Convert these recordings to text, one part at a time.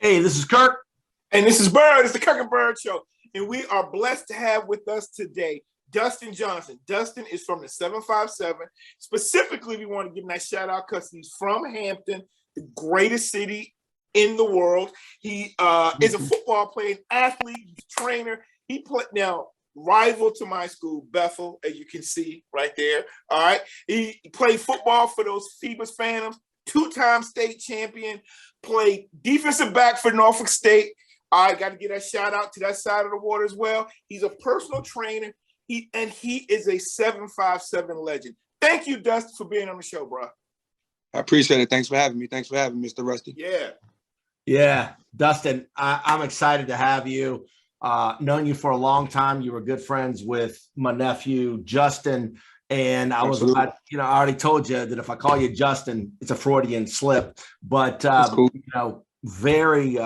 Hey, this is Kirk. And this is Byrd. It's the Kirk and Byrd Show. And we are blessed to have with us today Dustin Johnson. Dustin is from the 757. Specifically, we want to give him that shout out because he's from Hampton, the greatest city in the world. He is a football player, athlete, trainer. He played now rival to my school, Bethel, as you can see right there. All right. He played football for those Phoebus Phantoms, two-time state champion, played defensive back for Norfolk State. I got to give that shout out to that side of the water as well. He's a personal trainer. He is a 757 legend. Thank you, Dustin, for being on the show, bro. I appreciate it. Thanks for having me. Thanks for having me, Mr. Rusty. Yeah, Dustin, I'm excited to have you. Known you for a long time. You were good friends with my nephew, Justin. And I already told you that if I call you Justin, it's a Freudian slip. But, cool. Very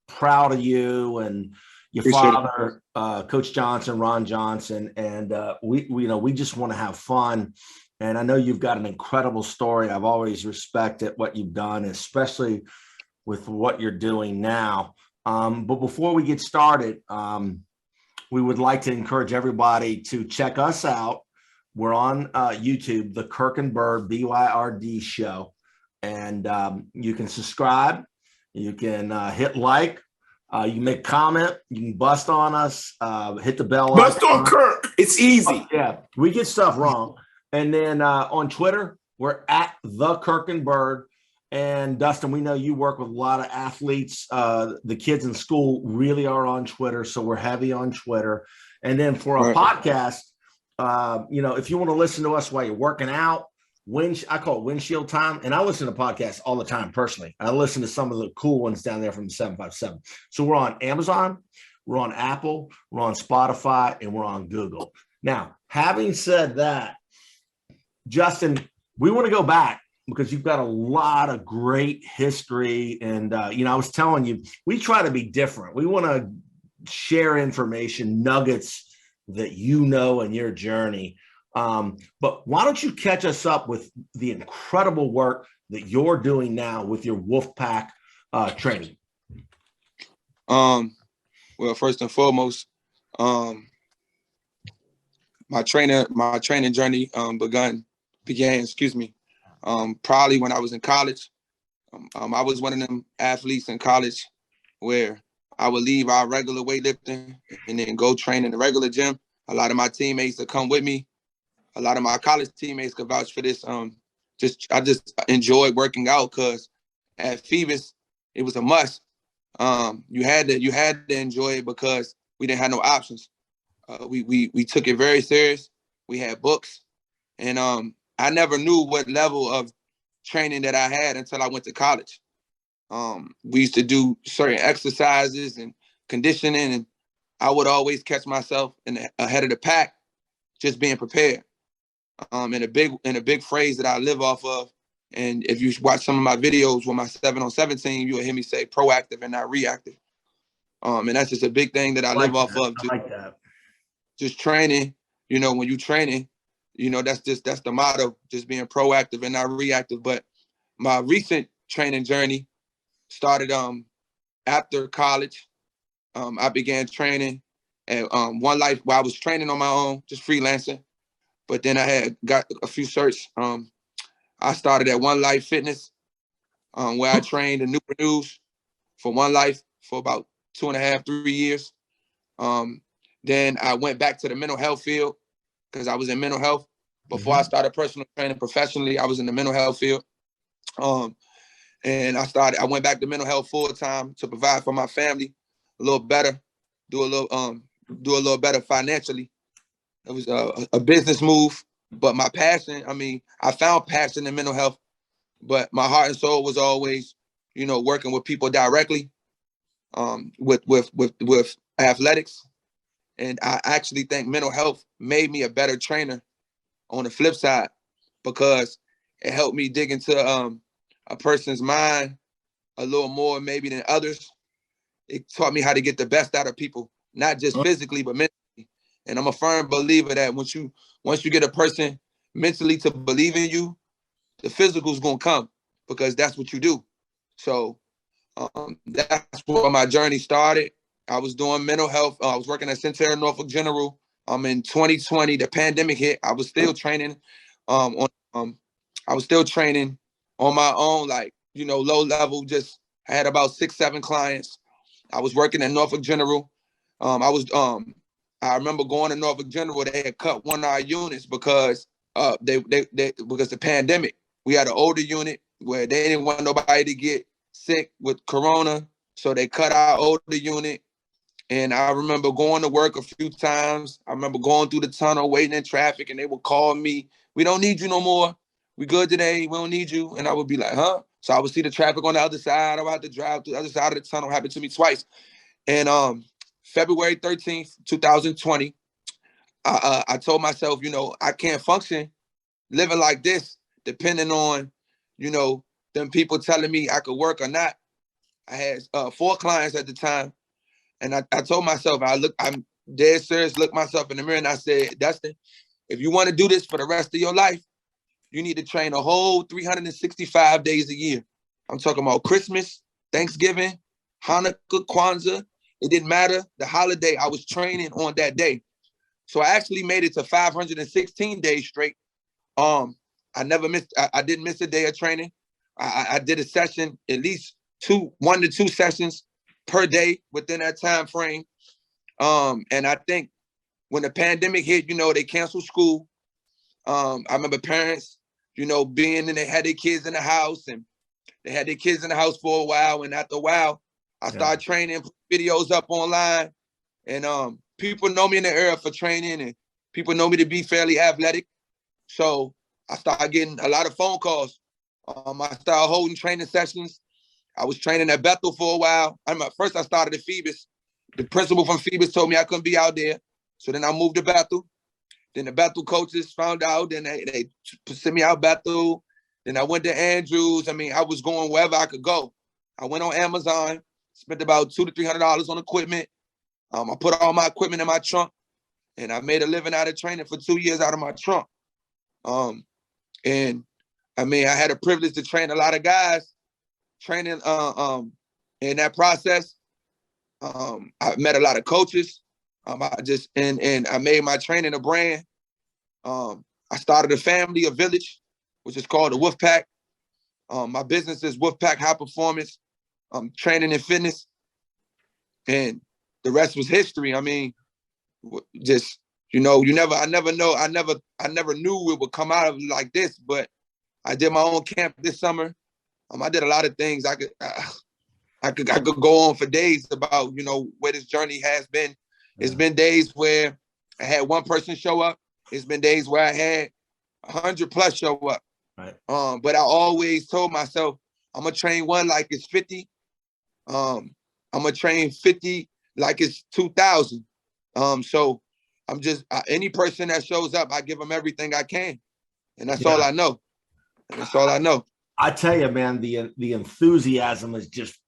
proud of you and your father, Coach Johnson, Ron Johnson. And we just want to have fun. And I know you've got an incredible story. I've always respected what you've done, especially with what you're doing now. But before we get started, we would like to encourage everybody to check us out. We're on YouTube, the Kirk and Byrd, BYRD show. And you can subscribe. You can hit like. You can make a comment. You can bust on us. Hit the bell. Bust on Kirk. It's easy. Yeah, we get stuff wrong. And then on Twitter, we're at the Kirk and Byrd. And Dustin, we know you work with a lot of athletes. The kids in school really are on Twitter, so we're heavy on Twitter. And then for a podcast, if you want to listen to us while you're working out, I call it windshield time. And I listen to podcasts all the time personally. I listen to some of the cool ones down there from the 757. So we're on Amazon, we're on Apple, we're on Spotify, and we're on Google. Now, having said that, Justin, we want to go back because you've got a lot of great history. And, I was telling you, we try to be different. We want to share information, nuggets that you know in your journey. But why don't you catch us up with the incredible work that you're doing now with your Wolfpack training? Well, first and foremost, my training journey began, probably when I was in college. I was one of them athletes in college where I would leave our regular weightlifting and then go train in the regular gym. A lot of my teammates would come with me. A lot of my college teammates could vouch for this. I just enjoyed working out because at Phoebus, it was a must. You had to enjoy it because we didn't have no options. We took it very serious. We had books, and I never knew what level of training that I had until I went to college. We used to do certain exercises and conditioning, and I would always catch myself ahead of the pack, just being prepared. And a big phrase that I live off of, and if you watch some of my videos with my 7-on-7 team, you'll hear me say proactive and not reactive. And that's just a big thing that I live off of. I like that. Just training, when you training, that's the motto, just being proactive and not reactive. But my recent training journey started after college. I began training at One Life while I was training on my own, just freelancing. But then I had got a few certs. I started at One Life Fitness, where I trained the newpreneurs for One Life for about 2.5, 3 years. Then I went back to the mental health field because I was in mental health. Before I started personal training professionally, I was in the mental health field. And I went back to mental health full time to provide for my family a little better, do a little better financially. It was a business move, but my passion, I found passion in mental health, but my heart and soul was always, working with people directly, with athletics. And I actually think mental health made me a better trainer on the flip side because it helped me dig into a person's mind a little more maybe than others. It taught me how to get the best out of people, not just physically, but mentally. And I'm a firm believer that once you get a person mentally to believe in you, the physical is going to come because that's what you do. So That's where my journey started. I was doing mental health. I was working at Center Norfolk General. In 2020, the pandemic hit. I was still training I was still training on my own, like, low level. Just I had about 6, 7 clients. I was working at Norfolk General. I remember going to Norfolk General. They had cut one of our units because because the pandemic. We had an older unit where they didn't want nobody to get sick with corona, so they cut our older unit. And I remember going to work a few times. I remember going through the tunnel, waiting in traffic, and they would call me, "We don't need you no more. We good today. We don't need you." And I would be like, "Huh?" So I would see the traffic on the other side. I would have to drive to the other side of the tunnel. It happened to me twice. And February 13th, 2020, I told myself, I can't function living like this, depending on, them people telling me I could work or not. I had 4 clients at the time. And I told myself, I'm dead serious, looked myself in the mirror and I said, "Dustin, if you want to do this for the rest of your life, you need to train a whole 365 days a year." I'm talking about Christmas, Thanksgiving, Hanukkah, Kwanzaa. It didn't matter the holiday. I was training on that day. So I actually made it to 516 days straight. I never missed. I didn't miss a day of training. I did a session, at least 1 to 2 sessions per day within that time frame. And I think when the pandemic hit, they canceled school. I remember parents, being in, they had their kids in the house, and they had their kids in the house for a while. And after a while, I started training, put videos up online, and people know me in the area for training, and people know me to be fairly athletic. So I started getting a lot of phone calls. I started holding training sessions. I was training at Bethel for a while. First I started at Phoebus. The principal from Phoebus told me I couldn't be out there. So then I moved to Bethel. Then the Bethel coaches found out. Then they sent me out Bethel. Then I went to Andrews. I was going wherever I could go. I went on Amazon, spent about $200 to $300 on equipment. I put all my equipment in my trunk, and I made a living out of training for 2 years out of my trunk. And I had a privilege to train a lot of guys. Training in that process, I met a lot of coaches. I made my training a brand. I started a family, a village, which is called the Wolfpack. My business is Wolfpack High Performance, Training and Fitness, and the rest was history. I never knew it would come out of like this, but I did my own camp this summer. I did a lot of things. I could go on for days about, where this journey has been. Yeah. It's been days where I had 1 person show up. It's been days where I had 100 plus show up. Right. But I always told myself, I'm gonna train 1 like it's 50. I'm gonna train 50 like it's 2,000. So I'm just any person that shows up, I give them everything I can, and that's all I know. And that's all I know. I tell you, man, the enthusiasm is just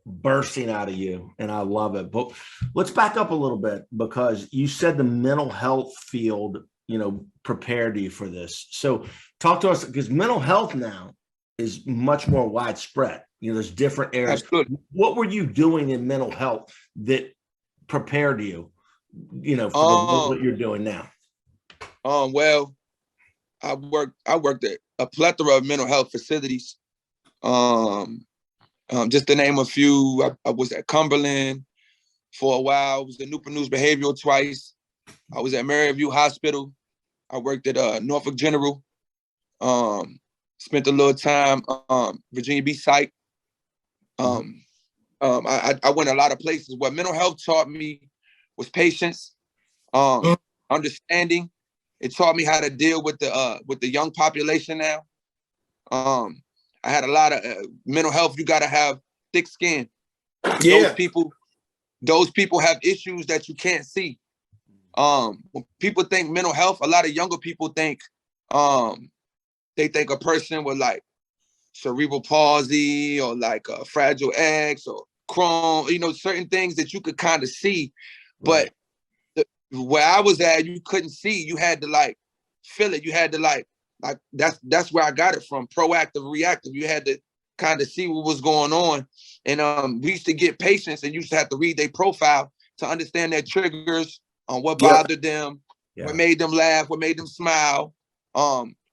bursting out of you, and I love it. But let's back up a little bit, because you said the mental health field, prepared you for this. So talk to us, because mental health now is much more widespread. There's different areas. Absolutely. What were you doing in mental health that prepared you, for the work that you're doing now? Well, I worked at a plethora of mental health facilities. Just to name a few, I was at Cumberland for a while. I was at Newport News Behavioral twice. I was at Maryview Hospital. I worked at Norfolk General. Spent a little time Virginia Beach Psych. I went a lot of places. What mental health taught me was patience, understanding. It taught me how to deal with the young population now. I had a lot of mental health. You got to have thick skin. Yeah. Those people have issues that you can't see. When people think mental health, a lot of younger people think they think a person with like cerebral palsy or like a Fragile X or Crohn, certain things that you could kind of see. Right. But where I was at, you couldn't see. You had to like feel it. You had to like that's where I got it from. Proactive, reactive. You had to kind of see what was going on. And we used to get patients and used to have to read their profile to understand their triggers, what bothered them, what made them laugh, what made them smile,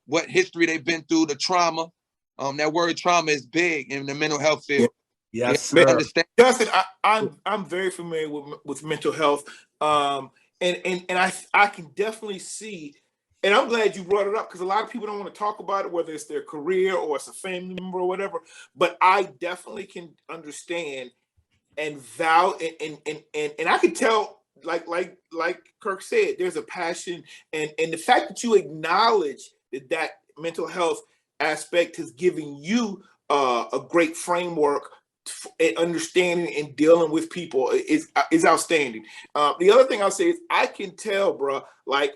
what history they've been through, the trauma. That word trauma is big in the mental health field. Yes, sir. Understand. Dustin, I'm very familiar with mental health. And I can definitely see, and I'm glad you brought it up because a lot of people don't want to talk about it, whether it's their career or it's a family member or whatever. But I definitely can understand and and I can tell, like Kirk said, there's a passion and the fact that you acknowledge that mental health aspect has given you a great framework and understanding and dealing with people is outstanding. The other thing I'll say is I can tell, bro, like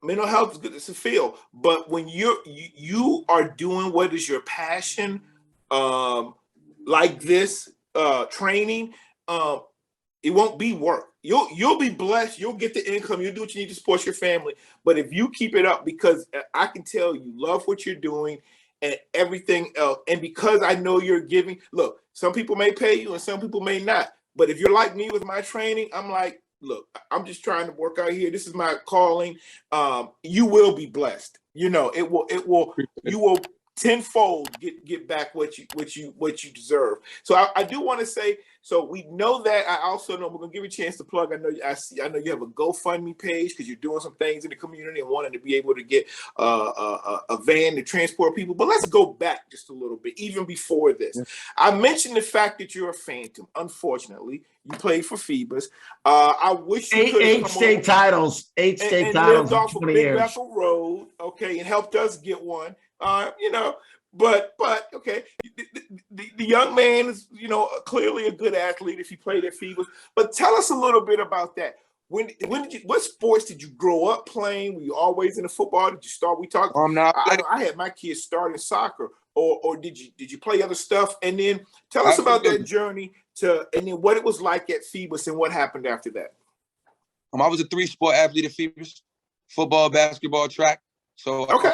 mental health is good to feel, but when you are doing what is your passion, like this training, it won't be work. You'll be blessed. You'll get the income. You'll do what you need to support your family. But if you keep it up, because I can tell you love what you're doing and everything else, and because I know you're giving. Look, some people may pay you and some people may not. But if you're like me with my training, I'm like, look, I'm just trying to work out here. This is my calling. You will be blessed. You know, it will. You will tenfold get back what you deserve. So I do want to say, so we know that. I also know we're gonna give you a chance to plug. I know you have a GoFundMe page because you're doing some things in the community and wanting to be able to get a van to transport people. But let's go back just a little bit, even before this. Yeah. I mentioned the fact that you're a Phantom. Unfortunately, you played for Phoebus. I wish you could eight state titles and lived off of Big Bethel Road, okay, and helped us get one. You know, but okay, the young man is, you know, clearly a good athlete if he played at Phoebus. But tell us a little bit about that. When did you? What sports did you grow up playing? Were you always into football? Did you start? We talked. I had my kids start in soccer, or did you play other stuff? And then tell us about that journey and then what it was like at Phoebus and what happened after that. I was a 3-sport athlete at Phoebus: football, basketball, track. So okay.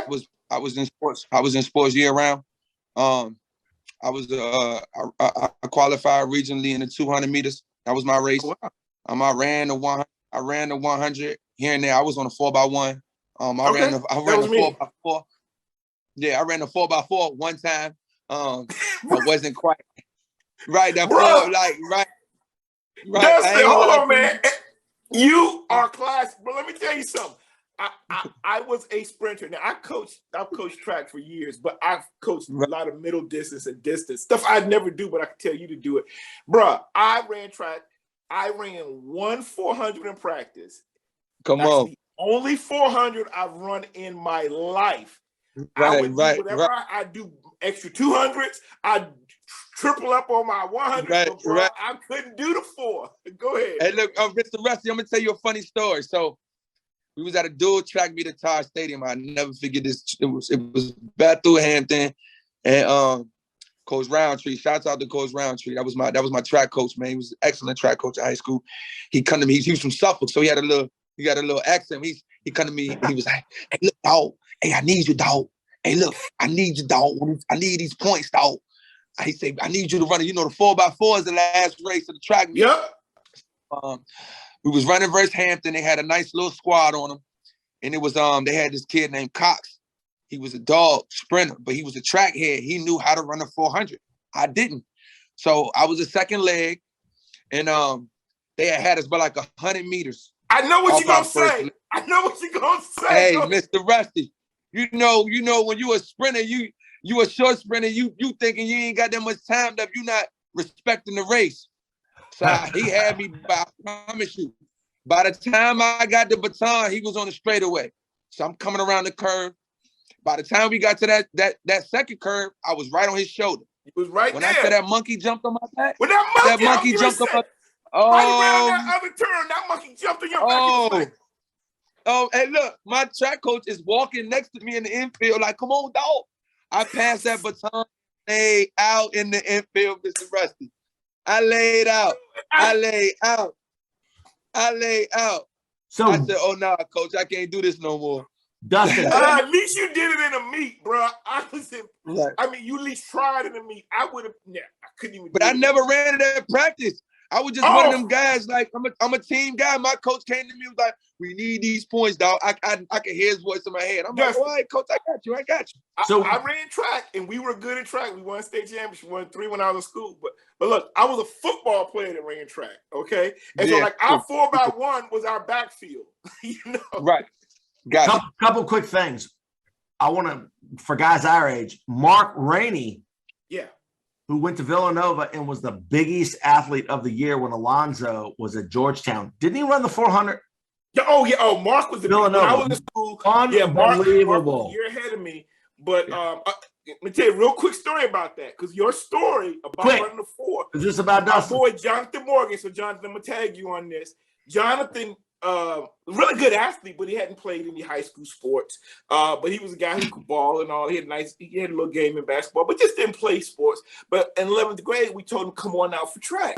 I was in sports. I was in sports year round. I qualified regionally in the 200 meters. That was my race. Wow. I ran the 100. I ran the 100 here and there. I was on a 4x1. I ran the 4x4. Yeah, I ran the 4x4 one time. I wasn't quite right. That four, like right. Dustin, hold on, man. You are class, but let me tell you something. I was a sprinter. Now I've coached track for years, but I've coached a lot of middle distance and distance stuff I'd never do, but I can tell you to do it. Bruh, I ran track. I ran 1/400 in practice. Come on. The only 400 I've run in my life. I would do whatever I do extra 200s. I triple up on my 100. I couldn't do the 4. Go ahead. Hey, look, Mr. Rusty, I'm gonna tell you a funny story. So we was at a dual track meet at Taj Stadium. I never forget this. It was Bethel, Hampton, and Coach Roundtree. Shouts out to Coach Roundtree. That was my track coach, man. He was an excellent track coach at high school. He come to me. He was from Suffolk, so he got a little accent. He come to me. He was like, "Hey, look, dog. Hey, I need you, dog. Hey, look, I need you, dog. I need these points, dog." He said, "I need you to run it. You know, the 4x4 is the last race of the track meet." Yep. We was running versus Hampton. They had a nice little squad on them. And it was, they had this kid named Cox. He was a dog sprinter, but he was a track head. He knew how to run a 400. I didn't. So I was a second leg. And they had us by like 100 meters. I know what you're going to say. I know what you're going to say. Hey, Mr. Rusty, you know, when you a sprinter, you a short sprinter, you thinking you ain't got that much time left. You not respecting the race. So he had me, I promise you, by the time I got the baton, he was on the straightaway. So I'm coming around the curve. By the time we got to that second curve, I was right on his shoulder. He was right when there. I said that monkey jumped on my back. When that monkey jumped on my back. Right around that other turn, that monkey jumped on your back. Hey, look, my track coach is walking next to me in the infield like, "Come on, dog." I passed that baton, laid out in the infield, Mr. Rusty. I laid out. So I said, "Oh no, coach, I can't do this no more." Dustin. At least you did it in a meet, bro. Right. I mean, you at least tried in a meet. I would have. Yeah, I couldn't even. But I never ran it at practice. I was just one of them guys. Like I'm a team guy. My coach came to me and was like, "We need these points, dog." I can hear his voice in my head. I'm like, "All right, coach, I got you. So I ran track, and we were good at track. We won state championship, won 3 when I was in school. But look, I was a football player that ran track. Okay, and so like our 4x1 was our backfield. You know, right? Got it. Couple quick things. I want to, for guys our age, Mark Rainey. Yeah. Who went to Villanova and was the biggest athlete of the year when Alonzo was at Georgetown. Didn't he run the 400? Oh, Mark was the Villanova. When I was in school. Unbelievable. Mark, you're ahead of me. But let me tell you a real quick story about that, because your story about running the 4. Is this about Dustin? My boy Jonathan Morgan. So Jonathan, I'm gonna tag you on this. Jonathan, really good athlete, but he hadn't played any high school sports. But he was a guy who could ball and all. He had a little game in basketball, but just didn't play sports. But in 11th grade, we told him come on out for track.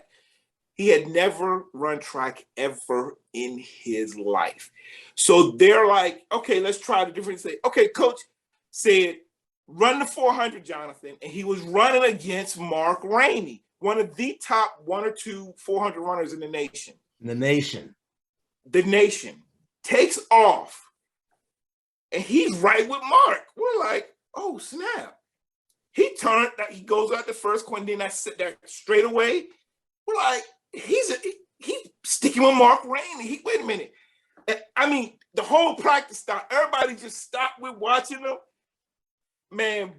He had never run track ever in his life. So they're like, okay, let's try the different thing. Okay, coach said, run the 400, Jonathan. And he was running against Mark Rainey, one of the top 1 or 2 400 runners in the nation. The nation takes off, and he's right with Mark. We're like, oh snap! He goes out the first corner. Then I sit there straight away. We're like, he's sticking with Mark Rainey. Wait a minute. And, I mean, the whole practice stopped. Everybody just stopped with watching him. Man,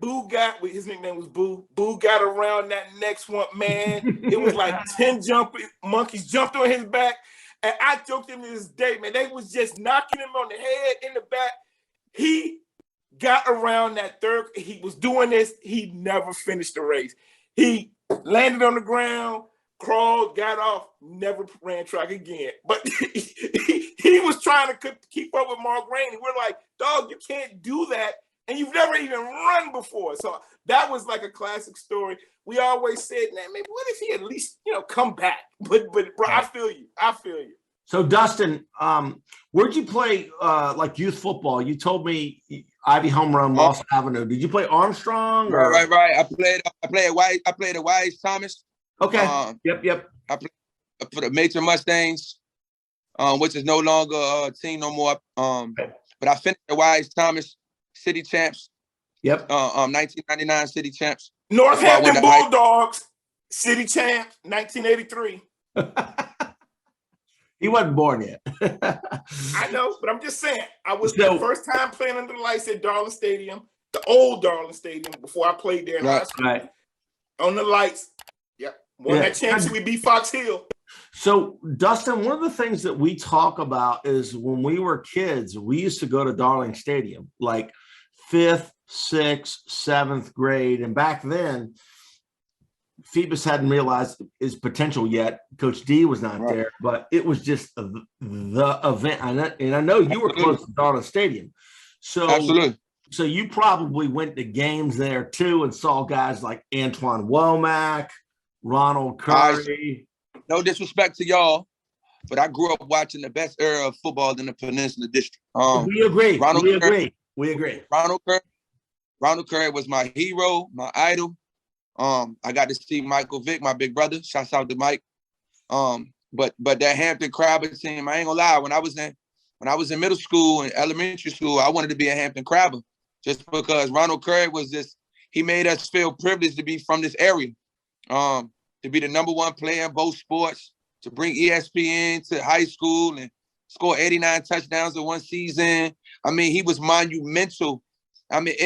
his nickname was Boo. Boo got around that next one, man. It was like 10 jumping monkeys jumped on his back. And I joked him to this day, man, they was just knocking him on the head, in the back. He got around that third. He was doing this. He never finished the race. He landed on the ground, crawled, got off, never ran track again. But he was trying to keep up with Mark Rainey. We're like, dog, you can't do that. And you've never even run before. So that was like a classic story. We always said, man, maybe what if he at least, come back? But bro, I feel you. So Dustin, where'd you play like youth football? You told me Ivy Home Run, Moss Avenue. Did you play Armstrong? Or? Right. I played at Wise Thomas. Okay. Yep. I played for the Matron Mustangs, which is no longer a team no more. But I finished at Wise Thomas. City champs. Yep. 1999 city champs. Northampton Bulldogs, city champs, 1983. He wasn't born yet. I know, but I'm just saying. I was the first time playing under the lights at Darling Stadium, the old Darling Stadium, before I played there in high school. Right. On the lights. Yep. Won that championship, we beat Fox Hill. So, Dustin, one of the things that we talk about is when we were kids, we used to go to Darling Stadium, like 5th, 6th, 7th grade. And back then, Phoebus hadn't realized his potential yet. Coach D was not there, but it was just the event. And I know you were close to Darling Stadium. So, absolutely. So you probably went to games there too and saw guys like Antoine Womack, Ronald Curry. No disrespect to y'all, but I grew up watching the best era of football in the Peninsula District. We agree. We agree. Ronald Curry was my hero, my idol. I got to see Michael Vick, my big brother. Shouts out to Mike. But that Hampton Crabber team, I ain't gonna lie. When I was in middle school and elementary school, I wanted to be a Hampton Crabber just because Ronald Curry he made us feel privileged to be from this area. To be the #1 player in both sports, to bring ESPN to high school and score 89 touchdowns in one season. I mean, he was monumental. I mean,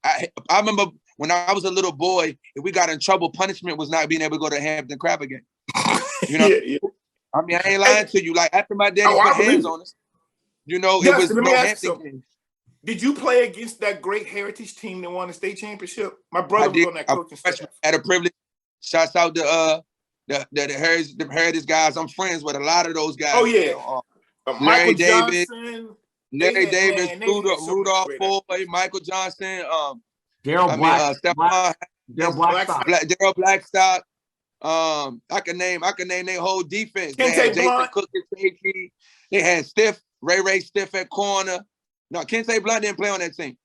I remember when I was a little boy, if we got in trouble, punishment was not being able to go to Hampton Crabber game. Yeah. I mean, I ain't lying to you. Like, after my daddy put hands on us, it was no Hampton game. Did you play against that great Heritage team that won the state championship? My brother was on that coaching staff. I had a privilege. Shouts out to the Heritage guys. I'm friends with a lot of those guys. Oh yeah, Larry Davis, Rudolph Foy, Michael Johnson, Daryl Blackstock. I can name their whole defense. They had Jason Cook and safety. They had Ray Stiff at corner. No, Kente Blunt didn't play on that team.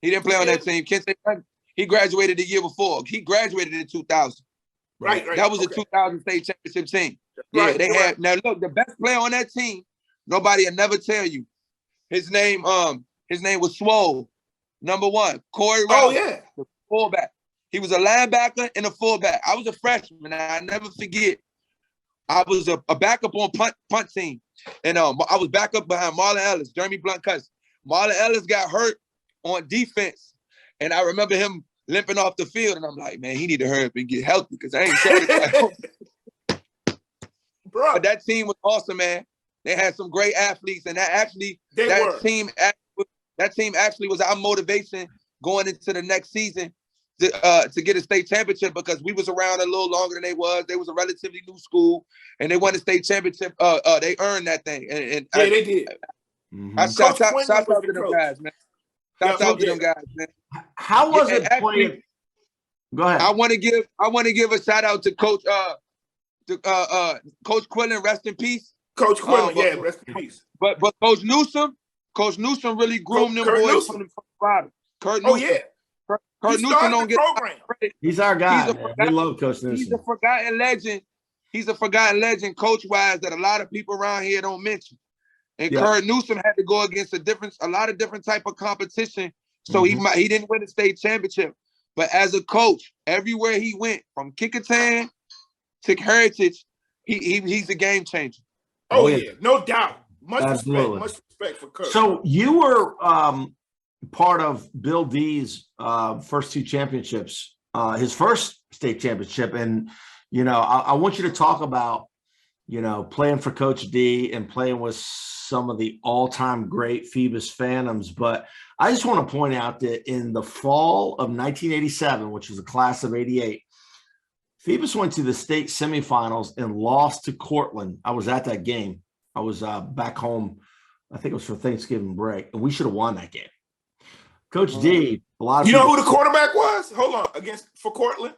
He didn't play on that team. Kente Blunt, he graduated the year before. He graduated in 2000. Right. That was the 2000 state championship team. Yeah, they had. Now look, the best player on that team, nobody will never tell you. His name was Swole, number 1. Corey Rouse, the fullback. He was a linebacker and a fullback. I was a freshman. And I never forget. I was a backup on punt team, and I was backup behind Marlon Ellis, Jeremy Blunt cousin. Marlon Ellis got hurt on defense, and I remember him limping off the field, and I'm like, man, he need to hurry up and get healthy because I ain't sure that. Bro, but that team was awesome, man. They had some great athletes, and that team actually was our motivation going into the next season to get a state championship, because we was around a little longer than they was. They was a relatively new school, and they won the state championship. They earned that thing. And they did. I shout out to them guys, man. Shout out to them guys, man. How was it playing? Go ahead. I want to give a shout out to Coach Quillen, rest in peace. Coach Quillen, rest in peace. But Coach Newsom really groomed them boys from the bottom. Kurt Newsom. Oh yeah. Kurt Newsom don't get credit. He's our guy. We love Coach Newsom. He's a forgotten legend. He's a forgotten legend, coach-wise, that a lot of people around here don't mention. And Kurt Newsom had to go against a lot of different type of competition, so he didn't win the state championship. But as a coach, everywhere he went, from Kickintan to Heritage, he's a game changer. Oh yeah, no doubt. Much respect for Kurt. So you were part of Bill D's first 2 championships, his first state championship. And, I want you to talk about, playing for Coach D and playing with some of the all-time great Phoebus Phantoms. But I just want to point out that in the fall of 1987, which was a class of 88, Phoebus went to the state semifinals and lost to Cortland. I was at that game. I was back home. I think it was for Thanksgiving break, and we should have won that game. Coach D, a lot of you know who the quarterback was? Hold on, for Cortland,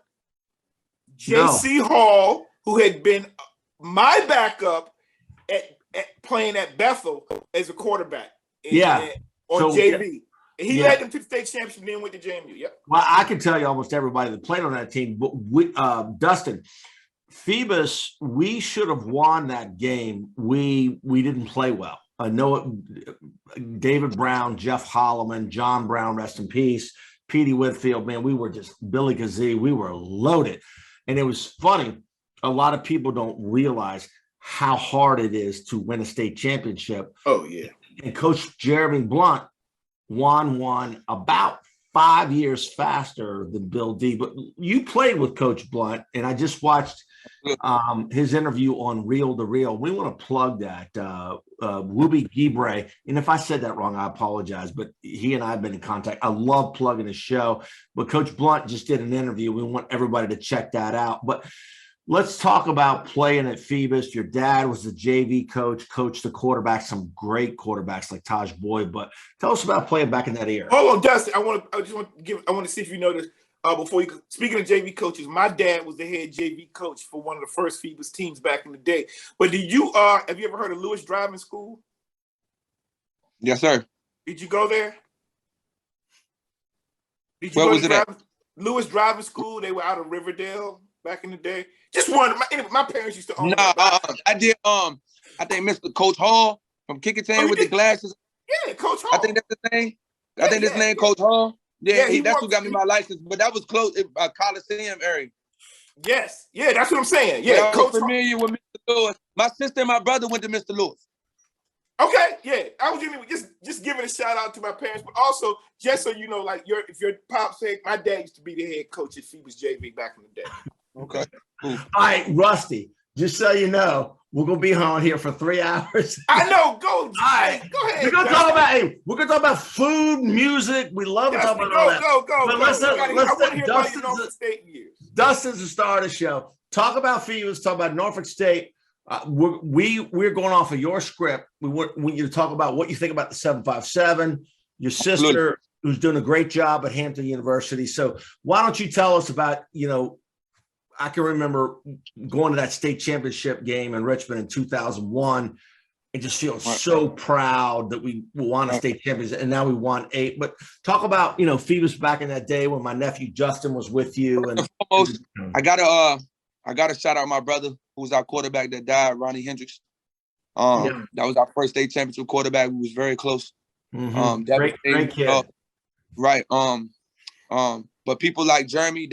J.C. Hall, who had been my backup at playing at Bethel as a quarterback. On JV. And he led them to the state championship and then went to JMU. Yep. Well, I can tell you almost everybody that played on that team. But Dustin, Phoebus, we should have won that game. We didn't play well. I know David Brown, Jeff Holloman, John Brown, rest in peace, Petey Whitfield, man, we were just Billy Kazee. We were loaded. And it was funny. A lot of people don't realize how hard it is to win a state championship. Oh, yeah. And Coach Jeremy Blunt won one about 5 years faster than Bill D. But you played with Coach Blunt, and I just watched his interview on Reel to Reel. We want to plug that. Ruby Gibre, and if I said that wrong, I apologize, but he and I have been in contact. I love plugging his show, but Coach Blunt just did an interview. We want everybody to check that out. But let's talk about playing at Phoebus. Your dad was the JV coach, coached the quarterbacks, some great quarterbacks like Taj Boyd. But tell us about playing back in that era. Hold on, Dustin. I want to see if you know this. Speaking of JV coaches, my dad was the head JV coach for one of the first Phoebus teams back in the day. But have you ever heard of Lewis Driving School? Yes, sir. Did you go there? Did you Where go was to it at? Lewis Driving School? They were out of Riverdale back in the day. Just one. My parents used to own. I did. I think Mr. Coach Hall from Kickintan with the glasses. Yeah, Coach Hall. I think that's the name. I think his name Coach Hall. Yeah, that's who got me my license. But that was close, Coliseum area. Yes, yeah, that's what I'm saying. Yeah, I was familiar with Mr. Lewis. My sister and my brother went to Mr. Lewis. Okay, yeah, I was just giving a shout out to my parents, but also just so you know, like if your pops said, my dad used to be the head coach at Phoebus JV back in the day. Okay, cool. All right, Rusty. Just so you know, we're gonna be on here for 3 hours. I know. Go. All right. Go ahead. We're gonna talk about food, music. We love to talk about all that. Go. But let's let Dustin's the star of the show. Talk about Phoebus. Talk about Norfolk State. We're going off of your script. We want you to talk about what you think about the 757. Your sister, who's doing a great job at Hampton University. So why don't you tell us about I can remember going to that state championship game in Richmond in 2001. and just feeling so proud that we won a state championship, and now we won 8. But talk about, you know, Phoebus back in that day when my nephew Justin was with you. And almost, I gotta shout out my brother who was our quarterback that died, Ronnie Hendricks. That was our first state championship quarterback. We was very close. Great kid. Right. But people like Jeremy,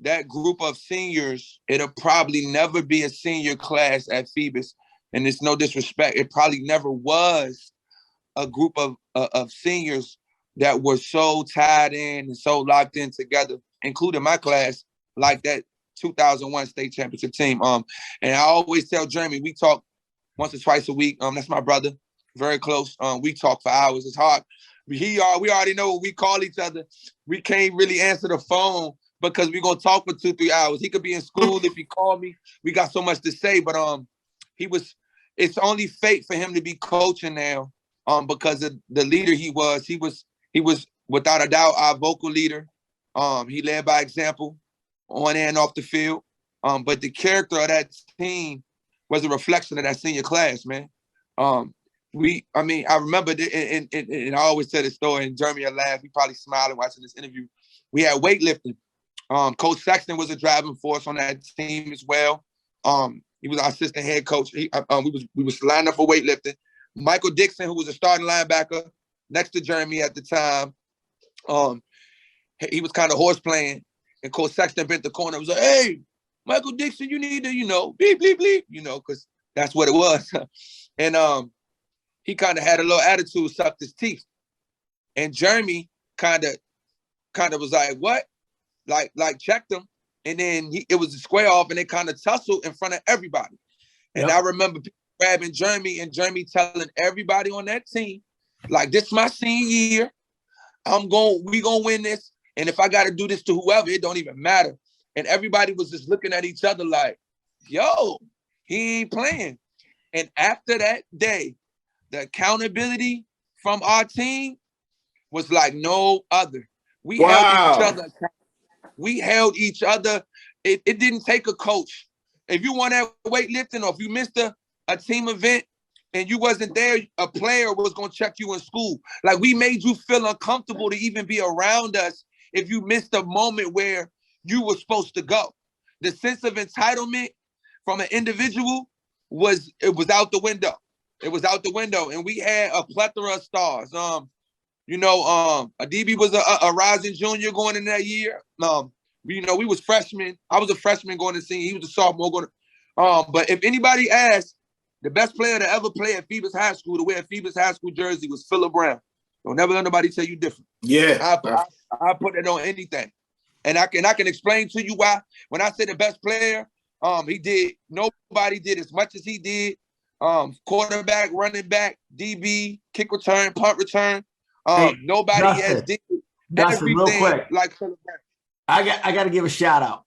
that group of seniors, it'll probably never be a senior class at Phoebus. And it's no disrespect. It probably never was a group of seniors that were so tied in and so locked in together, including my class, like that 2001 state championship team. And I always tell Jeremy, we talk once or twice a week. That's my brother, very close. We talk for hours. It's hard. We already know when we call each other, we can't really answer the phone because we're gonna talk for 2-3 hours. He could be in school if he called me. We got so much to say, but it's only fate for him to be coaching now, because of the leader he was. He was without a doubt our vocal leader. He led by example on and off the field. But the character of that team was a reflection of that senior class, man. I remember, and I always tell this story, and Jeremy will laugh. He probably smiling watching this interview. We had weightlifting. Coach Sexton was a driving force on that team as well. He was our assistant head coach. We was lined up for weightlifting. Michael Dixon, who was a starting linebacker next to Jeremy at the time, he was kind of horse playing, and Coach Sexton bent the corner and was like, "Hey, Michael Dixon, you need to, bleep, bleep, bleep," because that's what it was. And he kind of had a little attitude, sucked his teeth. And Jeremy kind of was like, "What?" Like checked him. And then it was a square off, and they kind of tussled in front of everybody. And I remember grabbing Jeremy, and Jeremy telling everybody on that team, like, "This is my senior year. We gonna win this. And if I got to do this to whoever, it don't even matter." And everybody was just looking at each other like, "Yo, he ain't playing." And after that day, the accountability from our team was like no other. We held each other accountable. We held each other. It didn't take a coach. If you won that weightlifting, or if you missed a team event and you wasn't there, a player was going to check you in school. Like, we made you feel uncomfortable to even be around us if you missed a moment where you were supposed to go. The sense of entitlement from an individual was out the window. It was out the window. And we had a plethora of stars. DB was a rising junior going in that year. We was freshmen. I was a freshman going to senior. He was a sophomore going to. But if anybody asks, the best player to ever play at Phoebus High School, to wear a Phoebus High School jersey, was Phillip Brown. Don't never let nobody tell you different. Yeah, I put it on anything, and I can explain to you why. When I say the best player, nobody did as much as he did. Quarterback, running back, DB, kick return, punt return. Nobody has did everything real quick. like Phillip Brown. I got to give a shout out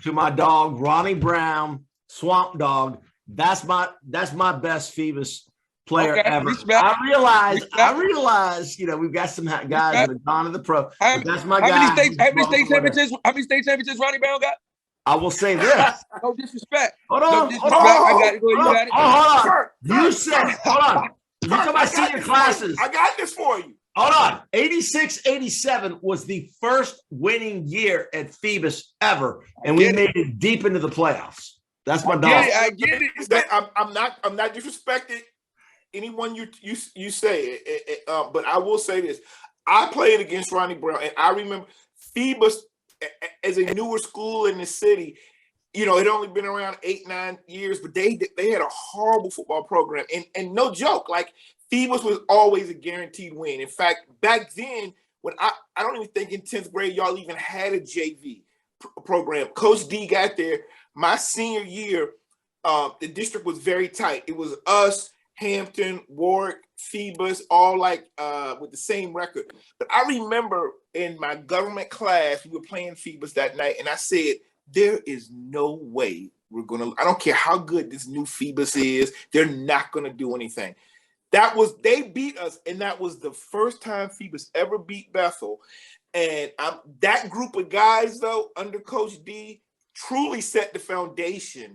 to my dog Ronnie Brown, Swamp Dog. That's my best Phoebus player ever. Respect. I realize, we've got some guys that have gone to the pro. That's my guy. How many state championships Ronnie Brown got? I will say this. No disrespect. Hold on. I got it. Go ahead. You got it. Hold on. You said, hold on. You talk about senior classes. I got this for you. Hold on. 86-87 was the first winning year at Phoebus ever, and we made it deep into the playoffs. That's my dog. I get it. I'm not disrespecting anyone you say, but I will say this. I played against Ronnie Brown, and I remember Phoebus as a newer school in the city. It had only been around 8-9 years, but they had a horrible football program, and no joke, like Phoebus was always a guaranteed win. In fact, back then, when I don't even think in 10th grade y'all even had a JV program. Coach D got there my senior year. The district was very tight. It was us, Hampton, Warwick, Phoebus, all like with the same record. But I remember in my government class, we were playing Phoebus that night, and I said, there is no way we're going to – I don't care how good this new Phoebus is, they're not going to do anything. They beat us, and that was the first time Phoebus ever beat Bethel. And that group of guys, though, under Coach D, truly set the foundation,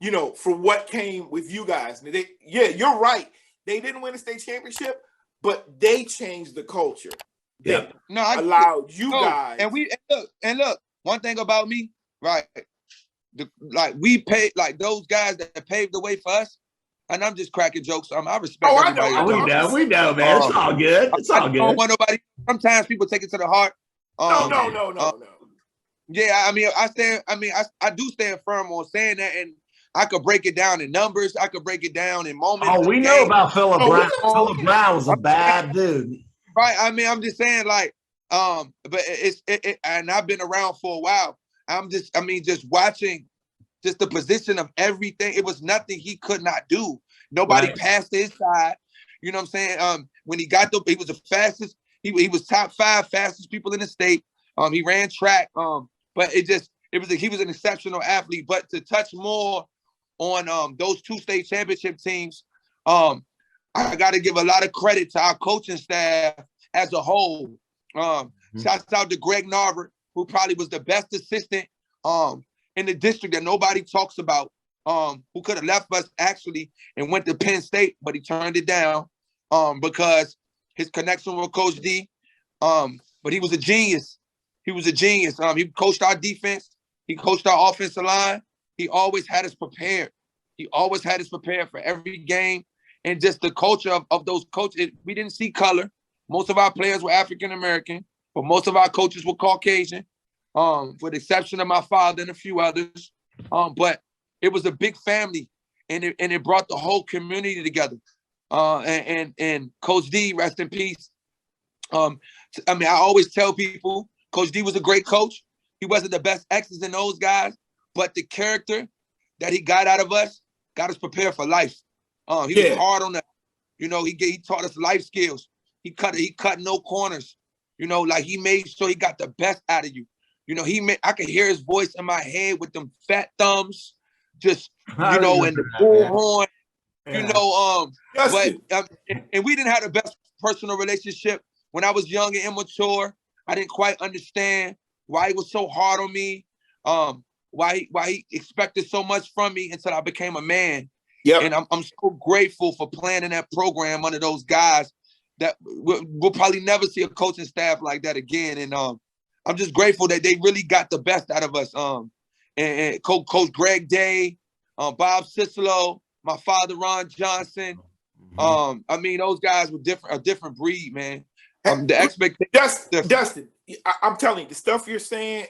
you know, for what came with you guys. Yeah, you're right. They didn't win a state championship, but they changed the culture. Yeah. Allowed you guys. And look, one thing about me, right? We paid like those guys that paved the way for us. And I'm just cracking jokes. I respect everybody. We know, man. It's all good. It's all good. I don't want nobody. Sometimes people take it to the heart. No. Yeah, I mean, I do stand firm on saying that, and I could break it down in numbers. I could break it down in moments. Oh, we know about Philip Brown. Philip Brown was a bad dude. Right. I mean, I'm just saying, like, but and I've been around for a while. Just watching just the position of everything. It was nothing he could not do. Nobody passed his side. You know what I'm saying? When he was the fastest. He was top 5 fastest people in the state. He ran track. But he was an exceptional athlete. But to touch more on those 2 state championship teams, I got to give a lot of credit to our coaching staff as a whole. Shouts out to Greg Narver, who probably was the best assistant in the district that nobody talks about, who could have left us actually and went to Penn State, but he turned it down because his connection with Coach D. But he was a genius. He was a genius. He coached our defense. He coached our offensive line. He always had us prepared. He always had us prepared for every game. And just the culture of those coaches, we didn't see color. Most of our players were African-American, but most of our coaches were Caucasian, with the exception of my father and a few others. But it was a big family, and it brought the whole community together. And Coach D, rest in peace. I always tell people, Coach D was a great coach. He wasn't the best X's and O's guys, but the character that he got out of us got us prepared for life. He was hard on that. You know, he taught us life skills. He cut no corners. You know, like he made sure he got the best out of you. You know, I could hear his voice in my head with them fat thumbs, just, you know, and the bullhorn, you know, and we didn't have the best personal relationship. When I was young and immature, I didn't quite understand why he was so hard on me, why he expected so much from me until I became a man. Yep. And I'm so grateful for playing in that program under those guys that we'll probably never see a coaching staff like that again. And I'm just grateful that they really got the best out of us. And Coach Greg Day, Bob Cicelo, my father, Ron Johnson. Those guys were a different breed, man. The expectation. Dustin, I'm telling you, the stuff you're saying,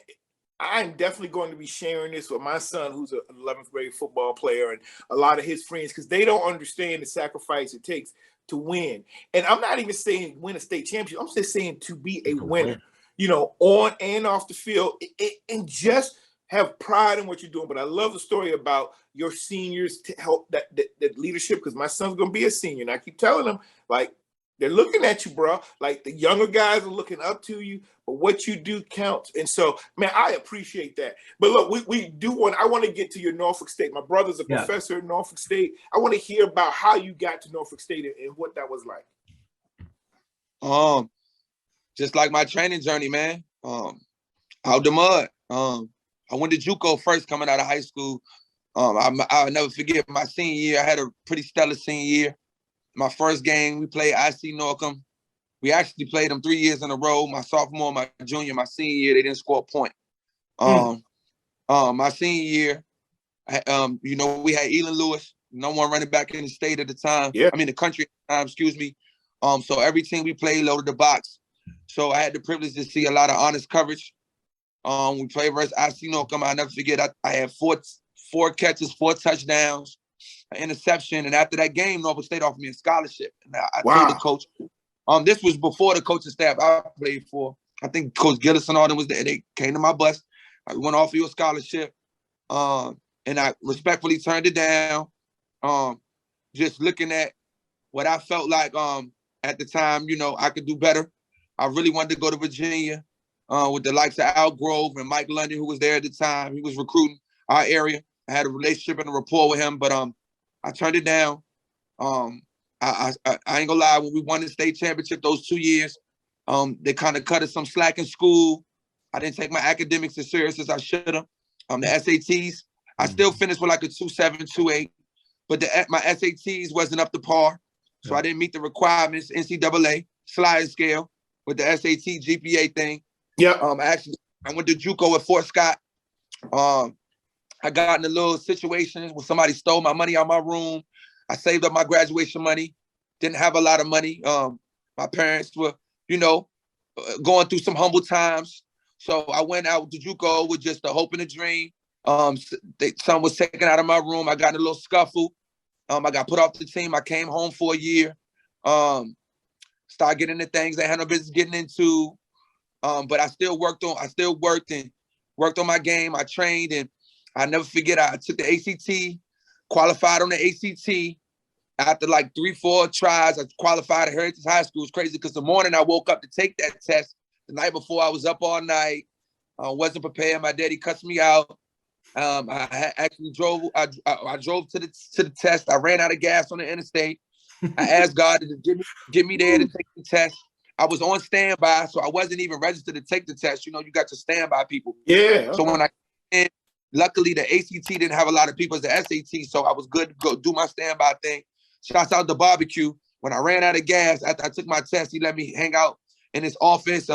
I'm definitely going to be sharing this with my son, who's an 11th grade football player, and a lot of his friends, because they don't understand the sacrifice it takes to win. And I'm not even saying win a state championship. I'm just saying to be a winner, you know, on and off the field, and just have pride in what you're doing. But I love the story about your seniors to help that leadership, because my son's going to be a senior. And I keep telling him, like, they're looking at you, bro. Like, the younger guys are looking up to you, but what you do counts. And so, man, I appreciate that. But look, I want to get to your Norfolk State. My brother's a professor at Norfolk State. I want to hear about how you got to Norfolk State and what that was like. Just like my training journey, man. Out the mud. I went to JUCO first coming out of high school. I'll never forget my senior year. I had a pretty stellar senior year. My first game, we played IC Norcom. We actually played them 3 years in a row. My sophomore, my junior, my senior year, they didn't score a point. My senior year, we had Elon Lewis, no one running back in the state at the time. Yeah. I mean, the country at the time, excuse me. So every team we played loaded the box. So I had the privilege to see a lot of honest coverage. We played versus IC Norcom. I'll never forget, I had four catches, 4 touchdowns, an interception. And after that game, Norfolk State offered me a scholarship. And I told the coach, this was before the coaching staff I played for. I think Coach Gillis and all them was there. They came to my bus. I went off you a scholarship. And I respectfully turned it down. Just looking at what I felt like at the time, I could do better. I really wanted to go to Virginia with the likes of Al Grove and Mike London, who was there at the time. He was recruiting our area. I had a relationship and a rapport with him, but I turned it down. I ain't gonna lie, when we won the state championship those 2 years, they kind of cut us some slack in school. I didn't take my academics as serious as I should have. The SATs, I still finished with like a 2.7, 2.8, but my SATs wasn't up to par. So I didn't meet the requirements, NCAA sliding scale with the SAT GPA thing. Yeah. I went to JUCO at Fort Scott. I got in a little situation where somebody stole my money out of my room. I saved up my graduation money. Didn't have a lot of money. My parents were, going through some humble times. So I went out to JUCO with just a hope and a dream. Something was taken out of my room. I got in a little scuffle. I got put off the team. I came home for a year. Started getting into things I had no business getting into. But I still worked and worked on my game. I trained, and I never forget, I took the ACT, qualified on the ACT. After like 3-4 tries, I qualified at Heritage High School. It was crazy because the morning I woke up to take that test. The night before, I was up all night. Wasn't prepared. My daddy cussed me out. I actually drove. I drove to the test. I ran out of gas on the interstate. I asked God to get me there to take the test. I was on standby, so I wasn't even registered to take the test. You got your standby people. Yeah. So when I came in, luckily the ACT didn't have a lot of people as the SAT, so I was good to go do my standby thing. Shouts out to Barbecue. When I ran out of gas after I took my test, he let me hang out in his office.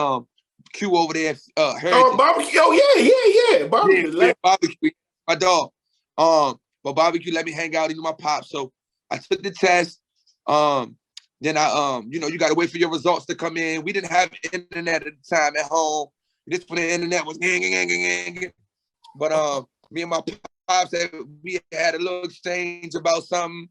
Q over there. Oh, Barbecue. Oh, yeah. Barbecue. Yeah, Barbecue, my dog. But Barbecue let me hang out. He knew my pop. So I took the test. Then I, you got to wait for your results to come in. We didn't have internet at the time at home. This when the internet was But me and my pops, we had a little exchange about something.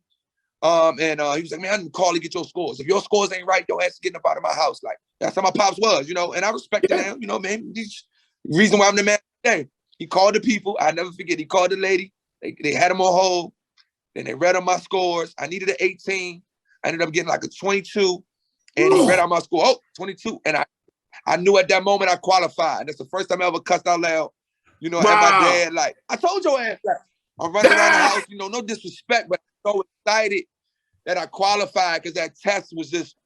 And he was like, man, I didn't call to get your scores. If your scores ain't right, your ass is getting up out of my house. Like, that's how my pops was, and I respected him, man. Reason why I'm the man today. He called the people. I never forget. He called the lady. They had him on hold. Then they read on my scores. I needed an 18. I ended up getting like a 22. And he read out my score. Oh, 22. And I knew at that moment I qualified. That's the first time I ever cussed out loud. And my dad, like, I told your ass that. I'm running around the house, no disrespect, but I'm so excited that I qualified because that test was just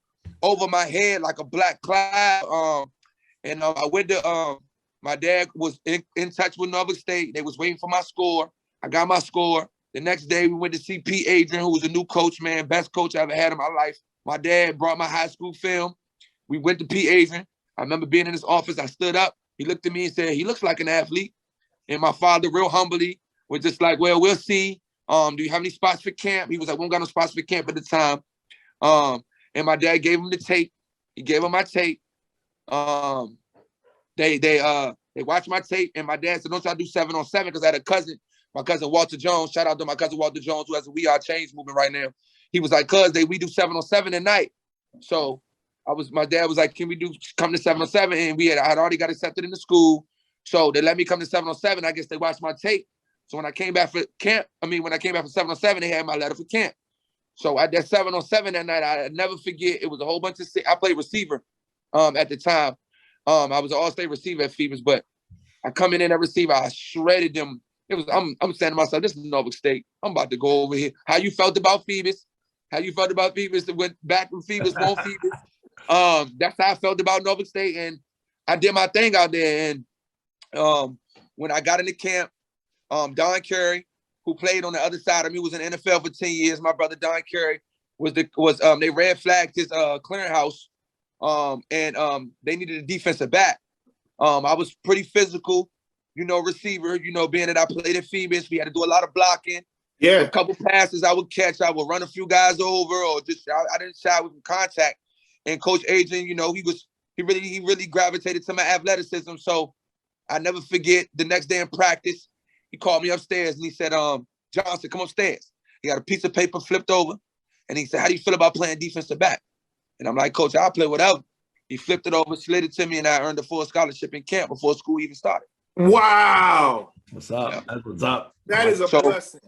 over my head like a black cloud. I went to, my dad was in touch with Norfolk State. They was waiting for my score. I got my score. The next day, we went to see P. Adrian, who was a new coach, man, best coach I ever had in my life. My dad brought my high school film. We went to P. Adrian. I remember being in his office. I stood up. He looked at me and said, he looks like an athlete. And my father, real humbly, was just like, well, we'll see. Do you have any spots for camp? He was like, we don't got no spots for camp at the time. And my dad gave him the tape. He gave him my tape. They watched my tape, and my dad said, don't y'all do 7-on-7? Because I had a cousin, my cousin Walter Jones. Shout out to my cousin Walter Jones, who has a We Are Change movement right now. He was like, we do 7-on-7 at night. So my dad was like, can we come to 7-on-7? And I had already got accepted into school. So they let me come to 7-on-7. I guess they watched my tape. So when I came back for camp, when I came back for 7-on-7, they had my letter for camp. So at that 7-on-7 that night, I never forget, it was a whole bunch of, I played receiver at the time. I was an all-state receiver at Phoebus, but I come in at receiver, I shredded them. I'm saying to myself, this is Norfolk State. I'm about to go over here. How you felt about Phoebus? How you felt about Phoebus that went back from Phoebus, won Phoebus? That's how I felt about Norfolk State, and I did my thing out there. And when I got into camp, Don Curry, who played on the other side of me, was in the NFL for 10 years. My brother Don Curry they red flagged his clearinghouse, and they needed a defensive back. I was pretty physical, receiver, being that I played at Phoebus, we had to do a lot of blocking. Yeah. A couple passes I would catch, I would run a few guys over, or just I didn't shy with contact. And Coach Adrian, he really gravitated to my athleticism. So I never forget the next day in practice, he called me upstairs and he said, Johnson, come upstairs. He got a piece of paper flipped over. And he said, how do you feel about playing defensive back? And I'm like, Coach, I'll play whatever. He flipped it over, slid it to me, and I earned a full scholarship in camp before school even started. Wow. What's up? Yeah. That's what's up. That is a blessing.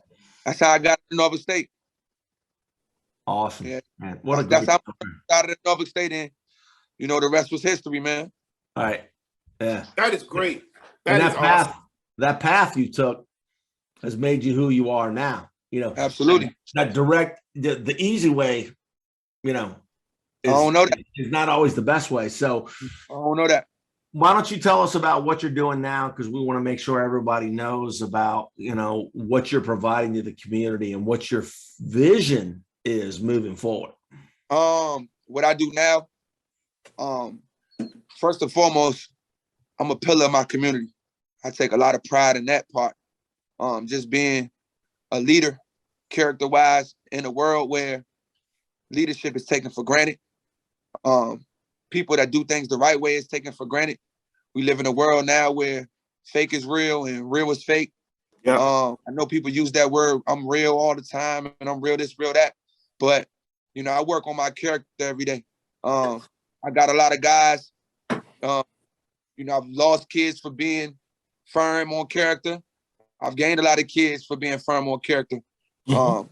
That's how I got to Norfolk State. Awesome. Yeah. Man. What a That's great how I started at Norfolk State, and the rest was history, man. All right. Yeah. That is great. That path, awesome. That path you took has made you who you are now. Absolutely. That direct, the easy way, I don't know that. is not always the best way. So I don't know that. why don't you tell us about what you're doing now? Because we want to make sure everybody knows about, what you're providing to the community and what your vision is moving forward. What I do now, first and foremost, I'm a pillar of my community. I take a lot of pride in that part. Just being a leader, character-wise, in a world where leadership is taken for granted. People that do things the right way is taken for granted. We live in a world now where fake is real and real is fake. Yeah. I know people use that word, I'm real all the time, and I'm real this, real that. But, I work on my character every day. I got a lot of guys, I've lost kids for being firm on character. I've gained a lot of kids for being firm on character. Mm-hmm.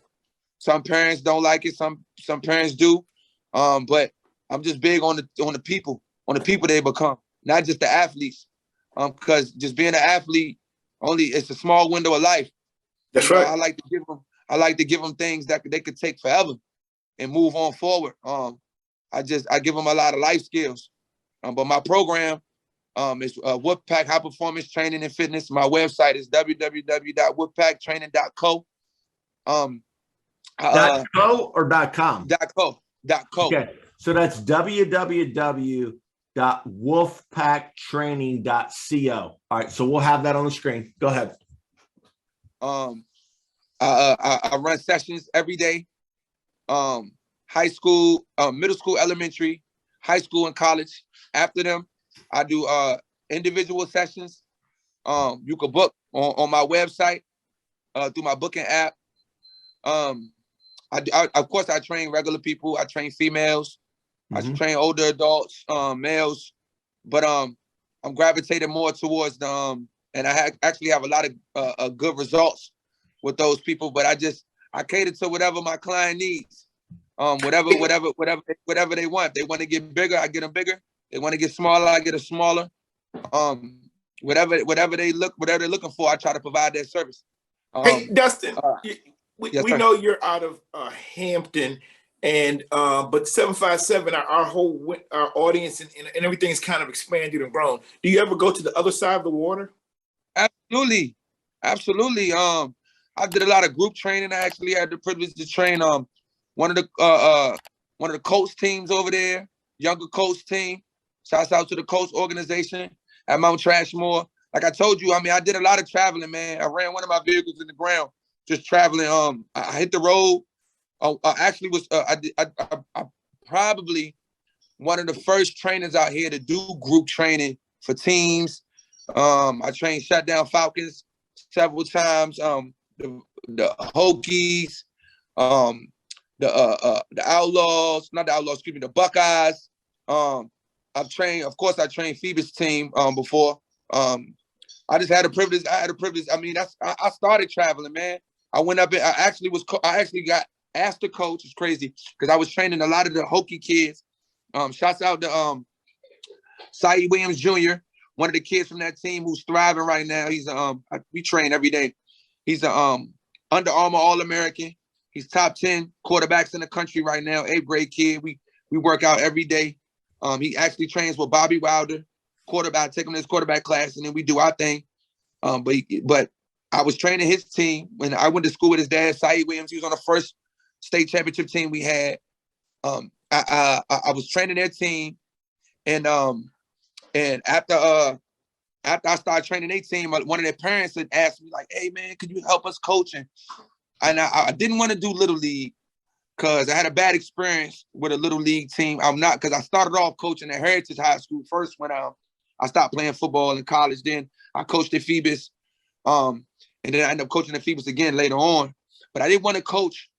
Some parents don't like it. Some parents do. But I'm just big on the people they become, not just the athletes. Because just being an athlete, it's a small window of life. That's right. I like to give them things that they could take forever and move on forward. I give them a lot of life skills. But my program is Wolfpack High Performance Training and Fitness. My website is www.wolfpacktraining.co. .co or .com? .co. Okay, so that's www.wolfpacktraining.co. All right, so we'll have that on the screen. Go ahead. I run sessions every day. High school, middle school, elementary, high school, and college. After them, I do individual sessions. You can book on my website through my booking app. Of course, I train regular people. I train females. Mm-hmm. I train older adults, males. But I'm gravitating more towards and I actually have a lot of good results with those people. But I cater to whatever my client needs. Whatever they want. If they want to get bigger, I get them bigger. They want to get smaller, I get them smaller. Whatever they're looking for, I try to provide that service. Hey, Dustin, we know you're out of Hampton, and but 757, our audience and everything is kind of expanded and grown. Do you ever go to the other side of the water? Absolutely. I did a lot of group training. I actually had the privilege to train one of the coach teams over there, younger coach team. Shouts out to the coach organization at Mount Trashmore. Like I told you, I did a lot of traveling, man. I ran one of my vehicles in the ground, just traveling. I hit the road. I actually was I probably one of the first trainers out here to do group training for teams. I trained Shutdown Falcons several times. The Hokies, the Outlaws, not the Outlaws, excuse me, the Buckeyes. I trained Phoebus team before. I just had a privilege. I started traveling, man. I went up and I actually got asked to coach. It's crazy because I was training a lot of the Hokie kids. Shouts out to Saeed Williams Jr., one of the kids from that team who's thriving right now. He's we train every day. He's a Under Armour All-American. He's top 10 quarterbacks in the country right now. 8th grade kid. We work out every day. He actually trains with Bobby Wilder, quarterback. I take him to his quarterback class, and then we do our thing. But I was training his team when I went to school with his dad, Saeed Williams. He was on the first state championship team we had. I was training their team, and after I started training their team, one of their parents had asked me like, "Hey man, could you help us coaching?" And I didn't want to do Little League because I had a bad experience with a Little League team. Because I started off coaching at Heritage High School first when I stopped playing football in college. Then I coached at Phoebus, and then I ended up coaching at Phoebus again later on. But I didn't want to coach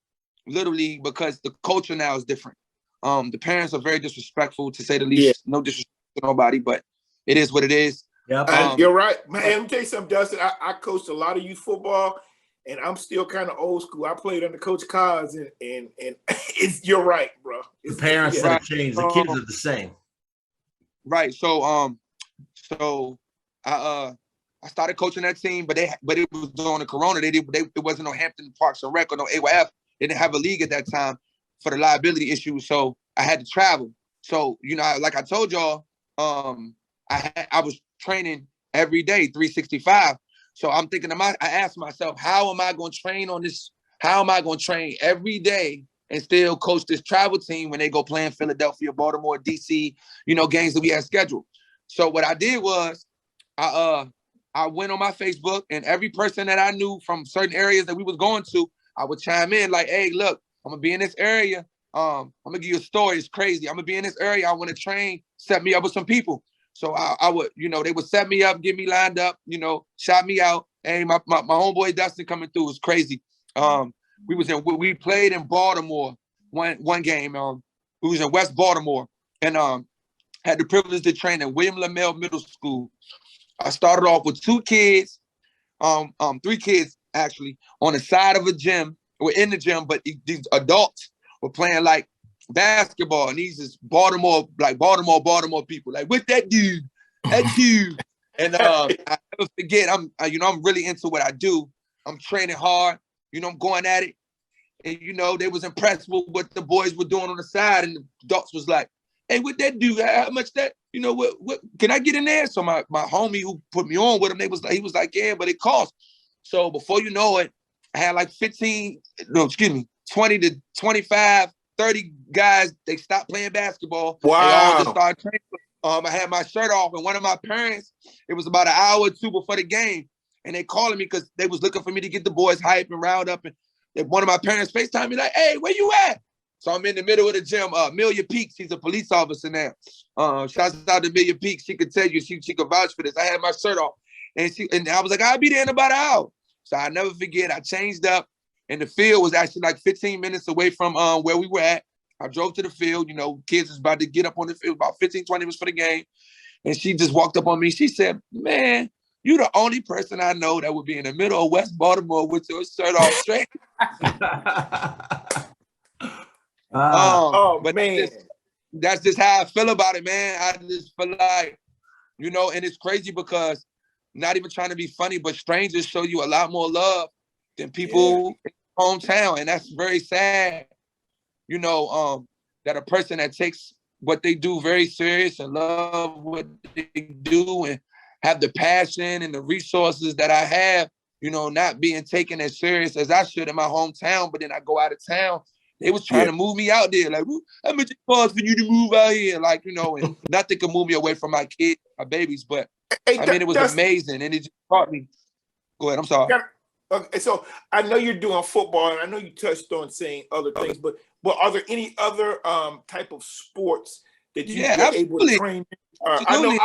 Little League because the culture now is different. The parents are very disrespectful, to say the least. Yeah. No disrespect to nobody, but it is what it is. Yep. You're right. Man, let me tell you something, Dustin. I coached a lot of youth football, and I'm still kind of old school. I played under Coach Cos, and you're right, bro. The parents have changed. The kids are the same. Right. So I started coaching that team, but it was during the Corona. It wasn't no Hampton Parks and Rec or no AYF. They didn't have a league at that time for the liability issues, so I had to travel. So like I told y'all, I was training every day, 365. So I'm thinking I asked myself, how am I going to train on this? How am I going to train every day and still coach this travel team when they go play in Philadelphia, Baltimore, DC, games that we had scheduled? So what I did was I went on my Facebook, and every person that I knew from certain areas that we was going to, I would chime in like, hey, look, I'm going to be in this area. I'm going to give you a story. It's crazy. I'm going to be in this area. I want to train, set me up with some people. So I would, they would set me up, get me lined up, shout me out. Hey, my homeboy Dustin coming through. It's crazy. We played in Baltimore one game. We was in West Baltimore, and had the privilege to train at William Lamel Middle School. I started off with 2 kids, 3 kids actually, on the side of a gym. We're in the gym, but these adults were playing like basketball, and these is Baltimore people. Like, what that dude? That's you. And I never forget. I'm really into what I do. I'm training hard. I'm going at it. And they was impressed with what the boys were doing on the side, and the adults was like, hey, what that do? How much that? What can I get in there? So my homie who put me on with him, he was like, yeah, but it costs. So before you know it, I had like 20 to 25, 30 guys. They stopped playing basketball. Wow. They all just started training. I had my shirt off, and one of my parents, it was about an hour or 2 before the game, and they calling me because they was looking for me to get the boys hype and riled up. And one of my parents FaceTime me like, hey, where you at? So I'm in the middle of the gym. Amelia Peaks, she's a police officer now. Shouts out to Amelia Peaks. She could tell you, she could vouch for this. I had my shirt off, and I was like, I'll be there in about an hour. So I never forget. I changed up, and the field was actually like 15 minutes away from where we were at. I drove to the field. Kids was about to get up on the field, about 15, 20 minutes for the game, and she just walked up on me. She said, "Man, you the only person I know that would be in the middle of West Baltimore with your shirt off straight." But man, that's just how I feel about it, man. I just feel like, and it's crazy because, not even trying to be funny, but strangers show you a lot more love than people in hometown, and that's very sad. That a person that takes what they do very serious and love what they do and have the passion and the resources that I have, not being taken as serious as I should in my hometown, but then I go out of town. They was trying to move me out there. Like, how much it costs for you to move out here? Like, and nothing can move me away from my kids, my babies. But it was amazing. And it just taught me. Go ahead. I'm sorry. Okay, so I know you're doing football, and I know you touched on saying other things, but are there any other type of sports that you were able to train? I know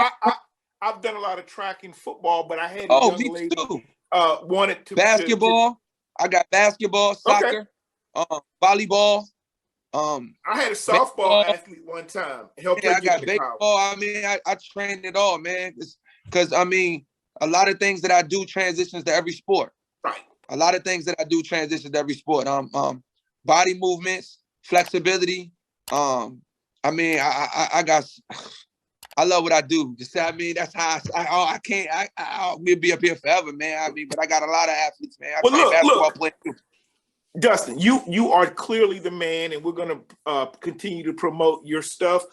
I've done a lot of track and football, but I had a young lady wanted to basketball. I got basketball, soccer. Volleyball. I had a softball athlete one time. I got baseball. I mean, I trained it all, man. Because a lot of things that I do transitions to every sport. Right. A lot of things that I do transition to every sport. Body movements, flexibility. I love what I do. That's how we'll be up here forever, man. But I got a lot of athletes, man. I play basketball playing too. Dustin, you are clearly the man, and we're going to continue to promote your stuff.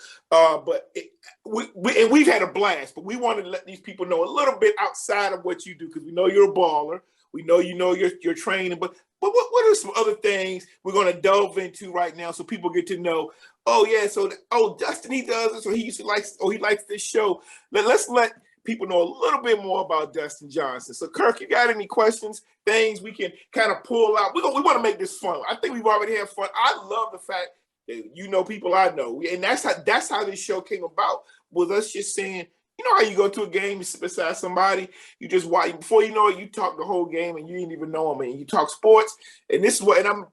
We've had a blast, but we want to let these people know a little bit outside of what you do, because we know you're a baller. We know you're training, but what are some other things we're going to delve into right now so people get to know? Dustin, he does this, or he likes this show. Let's let people know a little bit more about Dustin Johnson. So, Kirk, you got any questions, things we can kind of pull out? We want to make this fun. I think we've already had fun. I love the fact that people I know, and that's how this show came about, with us just saying, how you go to a game, you sit beside somebody, you just watch. Before you know it, you talk the whole game, and you didn't even know them, and you talk sports. And this is what. And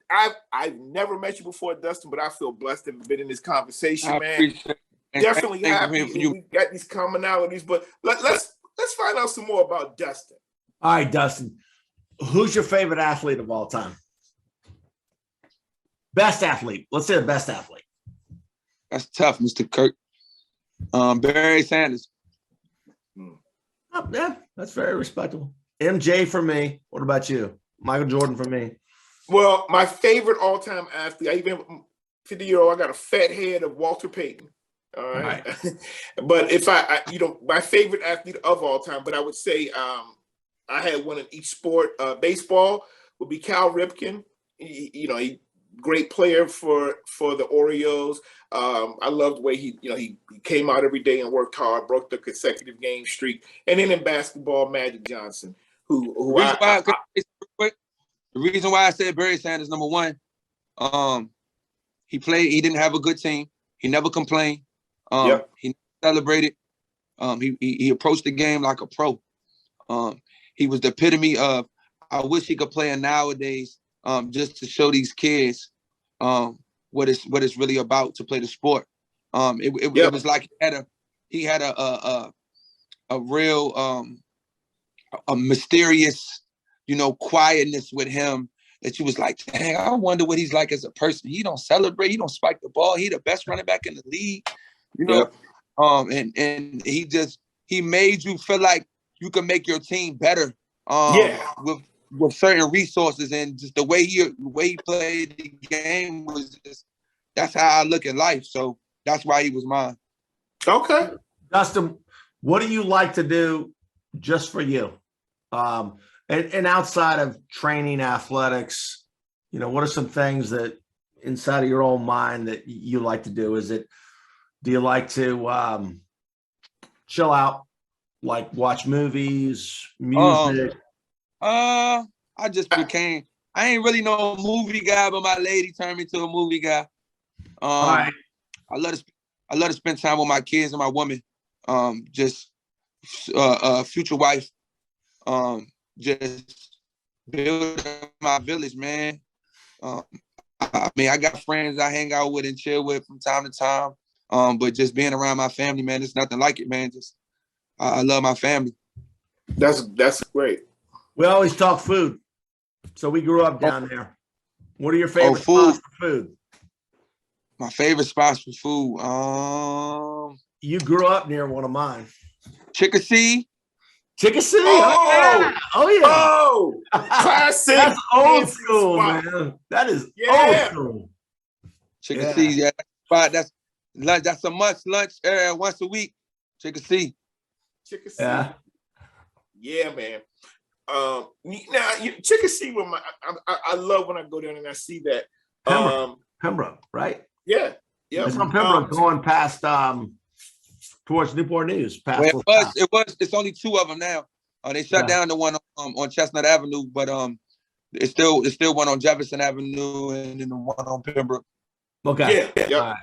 I've never met you before, Dustin, but I feel blessed to have been in this conversation, man. Definitely happy. We got these commonalities, but let's find out some more about Dustin. All right, Dustin, who's your favorite athlete of all time? Best athlete. Let's say the best athlete. That's tough, Mr. Kirk. Barry Sanders. Oh, yeah, that's very respectable. MJ for me. What about you? Michael Jordan for me. Well, my favorite all-time athlete, I even 50-year-old, I got a fat head of Walter Payton. All right. But if my favorite athlete of all time, but I would say I had one in each sport. Baseball would be Cal Ripken. He great player for the Orioles. I love the way he came out every day and worked hard, broke the consecutive game streak. And then in basketball, Magic Johnson, the reason why I said Barry Sanders number one, he didn't have a good team. He never complained. He celebrated. He approached the game like a pro. He was the epitome of, I wish he could play in nowadays, just to show these kids what it's really about to play the sport. It was like he had a real a mysterious, quietness with him that you was like, dang, I wonder what he's like as a person. He don't celebrate. He don't spike the ball. He the best running back in the league. And he made you feel like you can make your team better with certain resources, and just the way he played the game was just, that's how I look at life. So that's why he was mine. Okay. Dustin, what do you like to do just for you? And outside of training athletics, what are some things that inside of your own mind that you like to do? Do you like to chill out, like watch movies, music? I ain't really no movie guy, but my lady turned me to a movie guy. All right. I love to spend time with my kids and my woman. Just future wife. Just building my village, man. I got friends I hang out with and chill with from time to time. But just being around my family, man, it's nothing like it, man. Just I love my family. That's great. We always talk food. So we grew up down there. What are your favorite spots for food? My favorite spots for food. You grew up near one of mine. Chickasee. Chickasee? Oh yeah. Oh, classic. That's old school, man. That is old school. Chickasee, that's lunch. That's a must lunch once a week. Chickasee. Yeah, man. Now Chickasee, I love when I go down and I see that. Pembroke, right? Yeah. It's on Pembroke going past towards Newport News. It's only two of them now. They shut down the one on Chestnut Avenue, but it's still one on Jefferson Avenue and then the one on Pembroke. Okay. Yeah.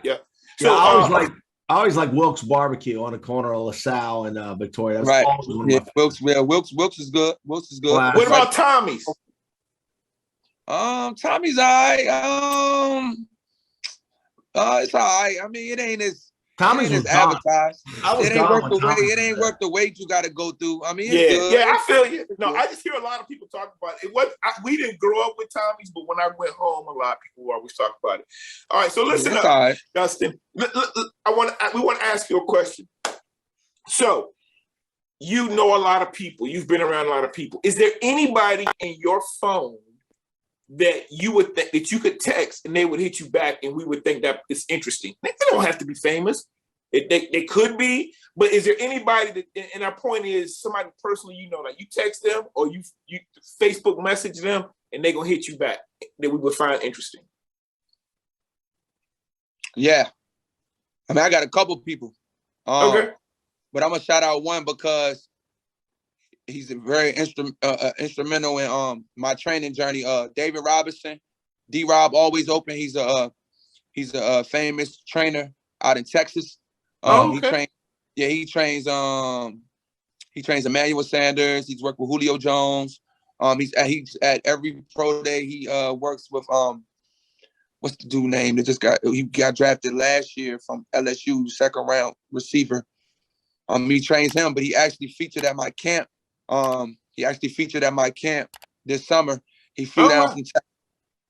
So I always like Wilkes Barbecue on the corner of LaSalle and Victoria. That's right. Wilkes is good. Wilkes is good. Wow. What about Tommy's? Tommy's all right. It's all right. I mean, it ain't as advertised. It ain't worth the wait you got to go through. I mean, it's good. Yeah, I feel you. No, I just hear a lot of people talk about it. We didn't grow up with Tommy's, but when I went home, a lot of people always talk about it. All right, so listen up, right. Dustin. We want to ask you a question. So, you know a lot of people. You've been around a lot of people. Is there anybody in your phone that you would think that you could text and they would hit you back and we would think that it's interesting? They don't have to be famous. They could be, but is there anybody that, and our point is somebody personally, like you text them or you Facebook message them and they're going to hit you back that we would find interesting? Yeah. I mean, I got a couple people. Okay. But I'm going to shout out one because he's a very instrumental in my training journey. David Robinson, D-Rob, always open. He's a famous trainer out in Texas. Okay. He trains Emmanuel Sanders. He's worked with Julio Jones. He's at every pro day. He works with what's the dude name that he got drafted last year from LSU, second round receiver. He trains him, but he actually featured at my camp. This summer. He flew down from Texas.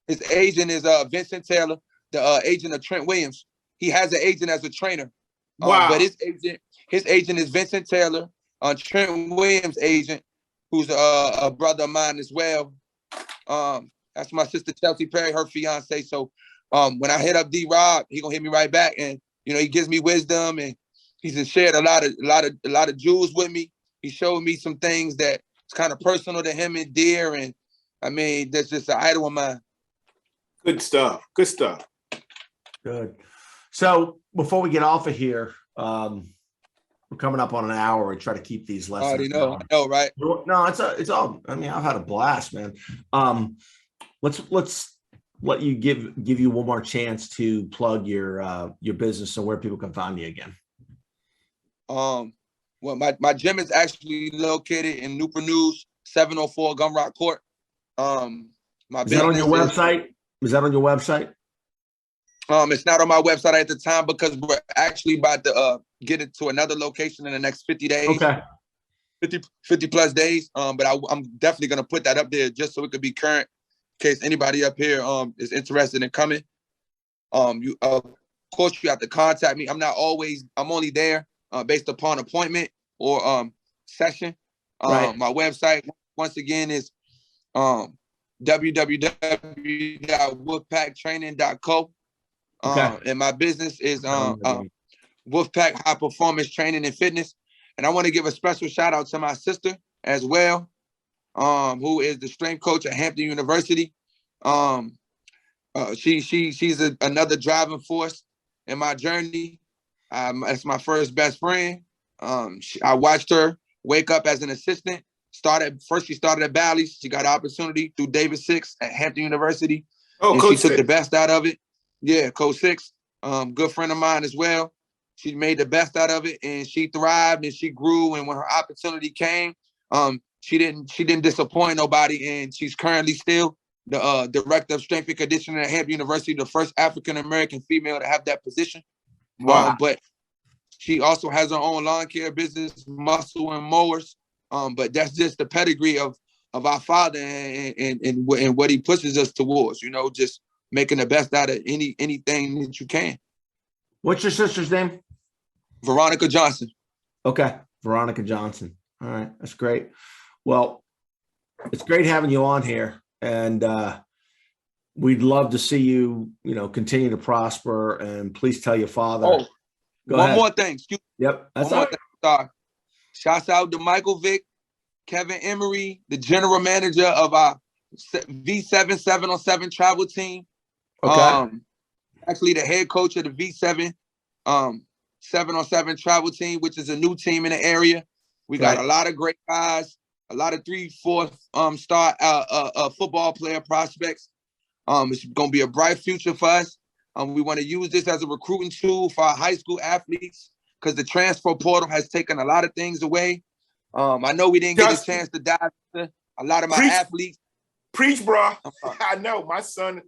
His agent is Vincent Taylor, the agent of Trent Williams. He has an agent as a trainer. Wow. But his agent is Vincent Taylor, Trent Williams' agent, who's a brother of mine as well. That's my sister Chelsea Perry, her fiance. So when I hit up D-Rob, he gonna hit me right back, and he gives me wisdom, and he's shared a lot of jewels with me. He showed me some things that it's kind of personal to him and dear, and I mean, that's just an idol of mine. Good stuff. Good stuff. Good. So before we get off of here, we're coming up on an hour. We try to keep these less. I know, right? No, it's all. I mean, I've had a blast, man. Let's let you give you one more chance to plug your business and where people can find you again. Well, my gym is actually located in Newport News, 704 Gumrock Court. Is that on your website? Is that on your website? It's not on my website at the time because we're actually about to get it to another location in the next 50 days. Okay. 50 plus days. But I'm definitely going to put that up there just so it could be current in case anybody up here is interested in coming. You of course you have to contact me. I'm only there based upon appointment or session. Right. My website once again is www.wolfpacktraining.co. Okay. And my business is Wolfpack High Performance Training and Fitness. And I want to give a special shout out to my sister as well, who is the strength coach at Hampton University. She's another driving force in my journey. That's my first best friend. I watched her wake up as an assistant. She started at Bally's. She got an opportunity through David Six at Hampton University. Oh, and Coach she took Six. the best out of it. Yeah, Coach Six, good friend of mine as well. She made the best out of it, and she thrived and she grew. And when her opportunity came, she didn't disappoint nobody. And she's currently still the director of strength and conditioning at Hampton University, the first African American female to have that position. Wow. But she also has her own lawn care business, Muscle and Mowers. But that's just the pedigree of our father and what he pushes us towards. Just making the best out of anything that you can. What's your sister's name? Veronica Johnson. Okay. Veronica Johnson. All right. That's great. Well, it's great having you on here. And we'd love to see you, continue to prosper. And please tell your father. Oh, one more thing. Excuse me. Yep. That's one all more thing. Sorry. Shouts out to Michael Vick, Kevin Emery, the general manager of our V7 7-on-7 travel team. Okay. Actually the head coach of the V7 7-on-7 travel team, which is a new team in the area. We got a lot of great guys, a lot of 3-4 star football player prospects. It's going to be a bright future for us. We want to use this as a recruiting tool for our high school athletes because the transfer portal has taken a lot of things away. I know we didn't get a chance to dive into a lot of my athletes. Preach, bro. I know my son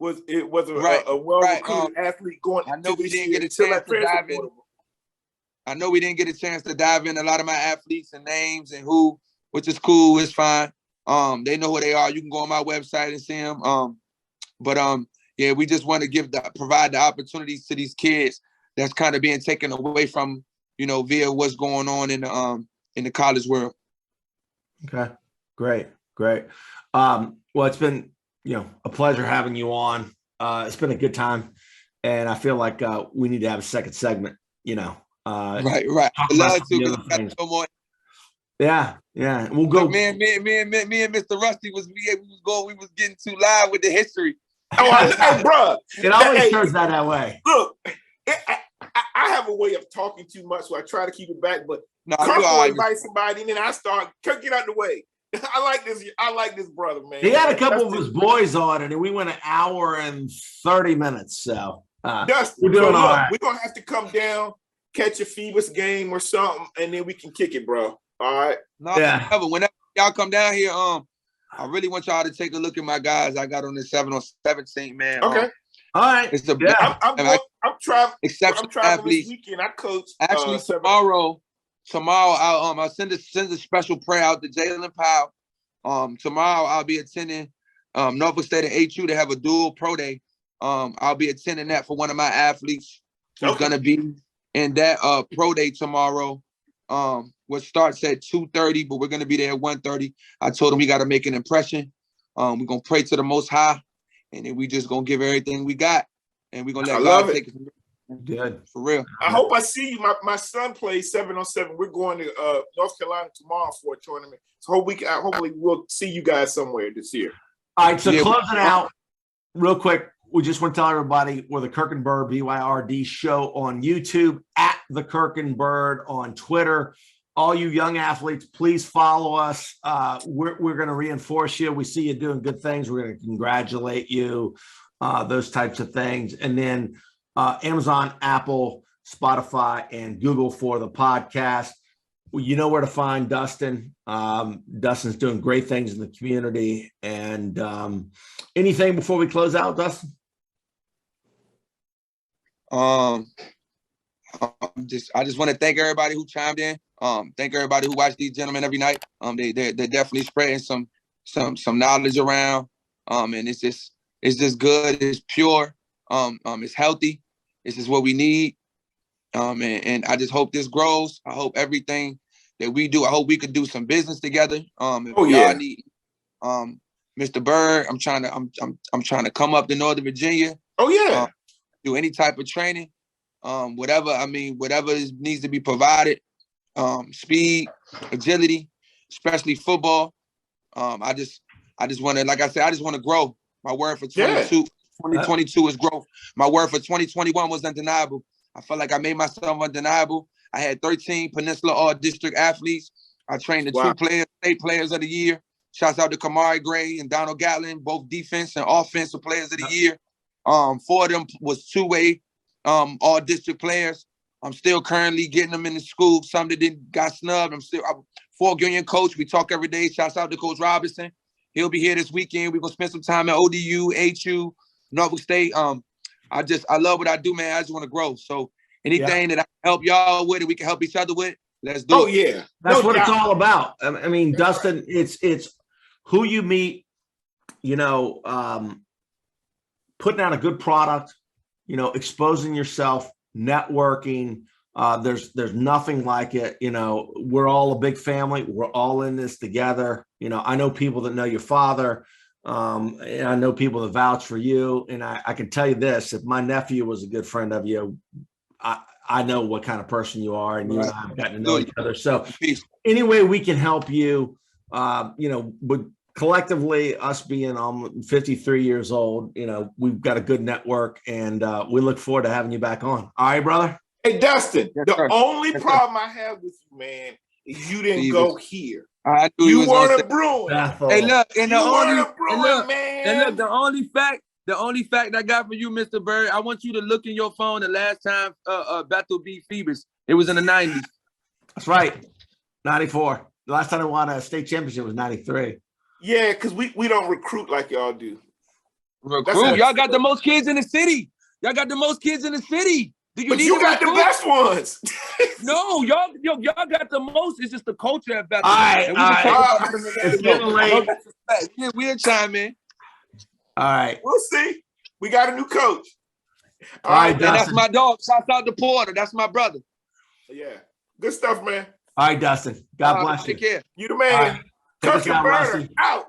was a well-recruited athlete going. I know we didn't get a chance to dive in. I know we didn't get a chance to dive in a lot of my athletes and names and who, which is cool. It's fine. They know who they are. You can go on my website and see them. Yeah, we just want to provide the opportunities to these kids that's kind of being taken away from, via what's going on in the college world. Okay, great. Well, it's been, a pleasure having you on. It's been a good time, and I feel like we need to have a second segment. Right. I'd love to. More. Yeah. We'll go. Look, me and Mr. Rusty we was getting too live with the history. Hey, bro. It always turns out that way. Look, I have a way of talking too much, so I try to keep it back. But Kirk will invite somebody, and then I start. Kirk, get out the way. I like this brother, man. He had a couple of his boys on, and we went an hour and 30 minutes. So Dustin, we're doing all right. We're gonna have to come down, catch a Phoebus game or something, and then we can kick it, bro. All right. Whenever y'all come down here, I really want y'all to take a look at my guys I got on the 7-on-7 team, man. Okay. All right. It's the I'm traveling athletes. this weekend. I coach. Actually, tomorrow I'll send a special prayer out to Jalen Powell. Tomorrow I'll be attending Norfolk State and HU to have a dual pro day. I'll be attending that for one of my athletes who's gonna be in that pro day tomorrow. Which starts at 2:30, but we're gonna be there at 1:30. I told him we gotta make an impression. We're gonna pray to the Most High, and then we just gonna give everything we got, and we're gonna let God take it. Good. For real. I hope I see you. My son plays 7-on-7. We're going to North Carolina tomorrow for a tournament. So hopefully we'll see you guys somewhere this year. All right, so closing out real quick, we just want to tell everybody we're the Kirk and Byrd BYRD show on YouTube, at the Kirk and Byrd on Twitter. All you young athletes, please follow us. We're going to reinforce you. We see you doing good things. We're going to congratulate you, those types of things. And then Amazon, Apple, Spotify, and Google for the podcast. Well, you know where to find Dustin. Dustin's doing great things in the community. And anything before we close out, Dustin? I just want to thank everybody who chimed in. Thank everybody who watched these gentlemen every night. They're definitely spreading some knowledge around. And it's just good. It's pure. It's healthy. This is what we need. And I just hope this grows. I hope everything that we do, I hope we could do some business together. Y'all need Mr. Byrd, I'm trying to come up to Northern Virginia. Oh yeah. Do any type of training. Whatever needs to be provided. Speed, agility, especially football. I just want to, like I said, I just want to grow. My word for 2022 is growth. My word for 2021 was undeniable. I felt like I made myself undeniable. I had 13 Peninsula All-District athletes. I trained the 2 players, state players of the year. Shouts out to Kamari Gray and Donald Gatlin, both defense and offensive players of the year. 4 of them was 2-way All-District players. I'm still currently getting them in the school. Some that got snubbed. I'm 4 union coach. We talk every day. Shouts out to Coach Robinson. He'll be here this weekend. We're going to spend some time at ODU, HU, Norfolk State. I love what I do, man. I just want to grow. So anything that I can help y'all with and we can help each other with, let's do it. Oh, yeah. That's what it's all about. I mean, Dustin, it's who you meet, putting out a good product, exposing yourself, networking. There's nothing like it. We're all a big family. We're all in this together. I know people that know your father. And I know people that vouch for you. And I can tell you this, if my nephew was a good friend of you, I know what kind of person you are, and you and I have gotten to know each other. So any way we can help you, but collectively, us being 53 years old, we've got a good network, and we look forward to having you back on. All right, brother? Hey, Dustin, the only problem I have with you, man, is you didn't go here. You weren't a Bruin. Hey, look, and the only fact I got for you, Mr. Byrd, I want you to look in your phone the last time Bethel beat Phoebus. It was in the 90s. That's right. 94. The last time I won a state championship was 93. Yeah, because we don't recruit like y'all do. Recruit? Y'all got the most kids in the city. Y'all got the most kids in the city. But you got the best ones. No, y'all got the most. It's just the culture at Bethel. All right. It's getting late. We'll chime in. All right. We'll see. We got a new coach. All right, and that's my dog. Shout out to Porter. That's my brother. Yeah. Good stuff, man. All right, Dustin. God bless you. Take care. You the man. Right. Kirk and Byrd out.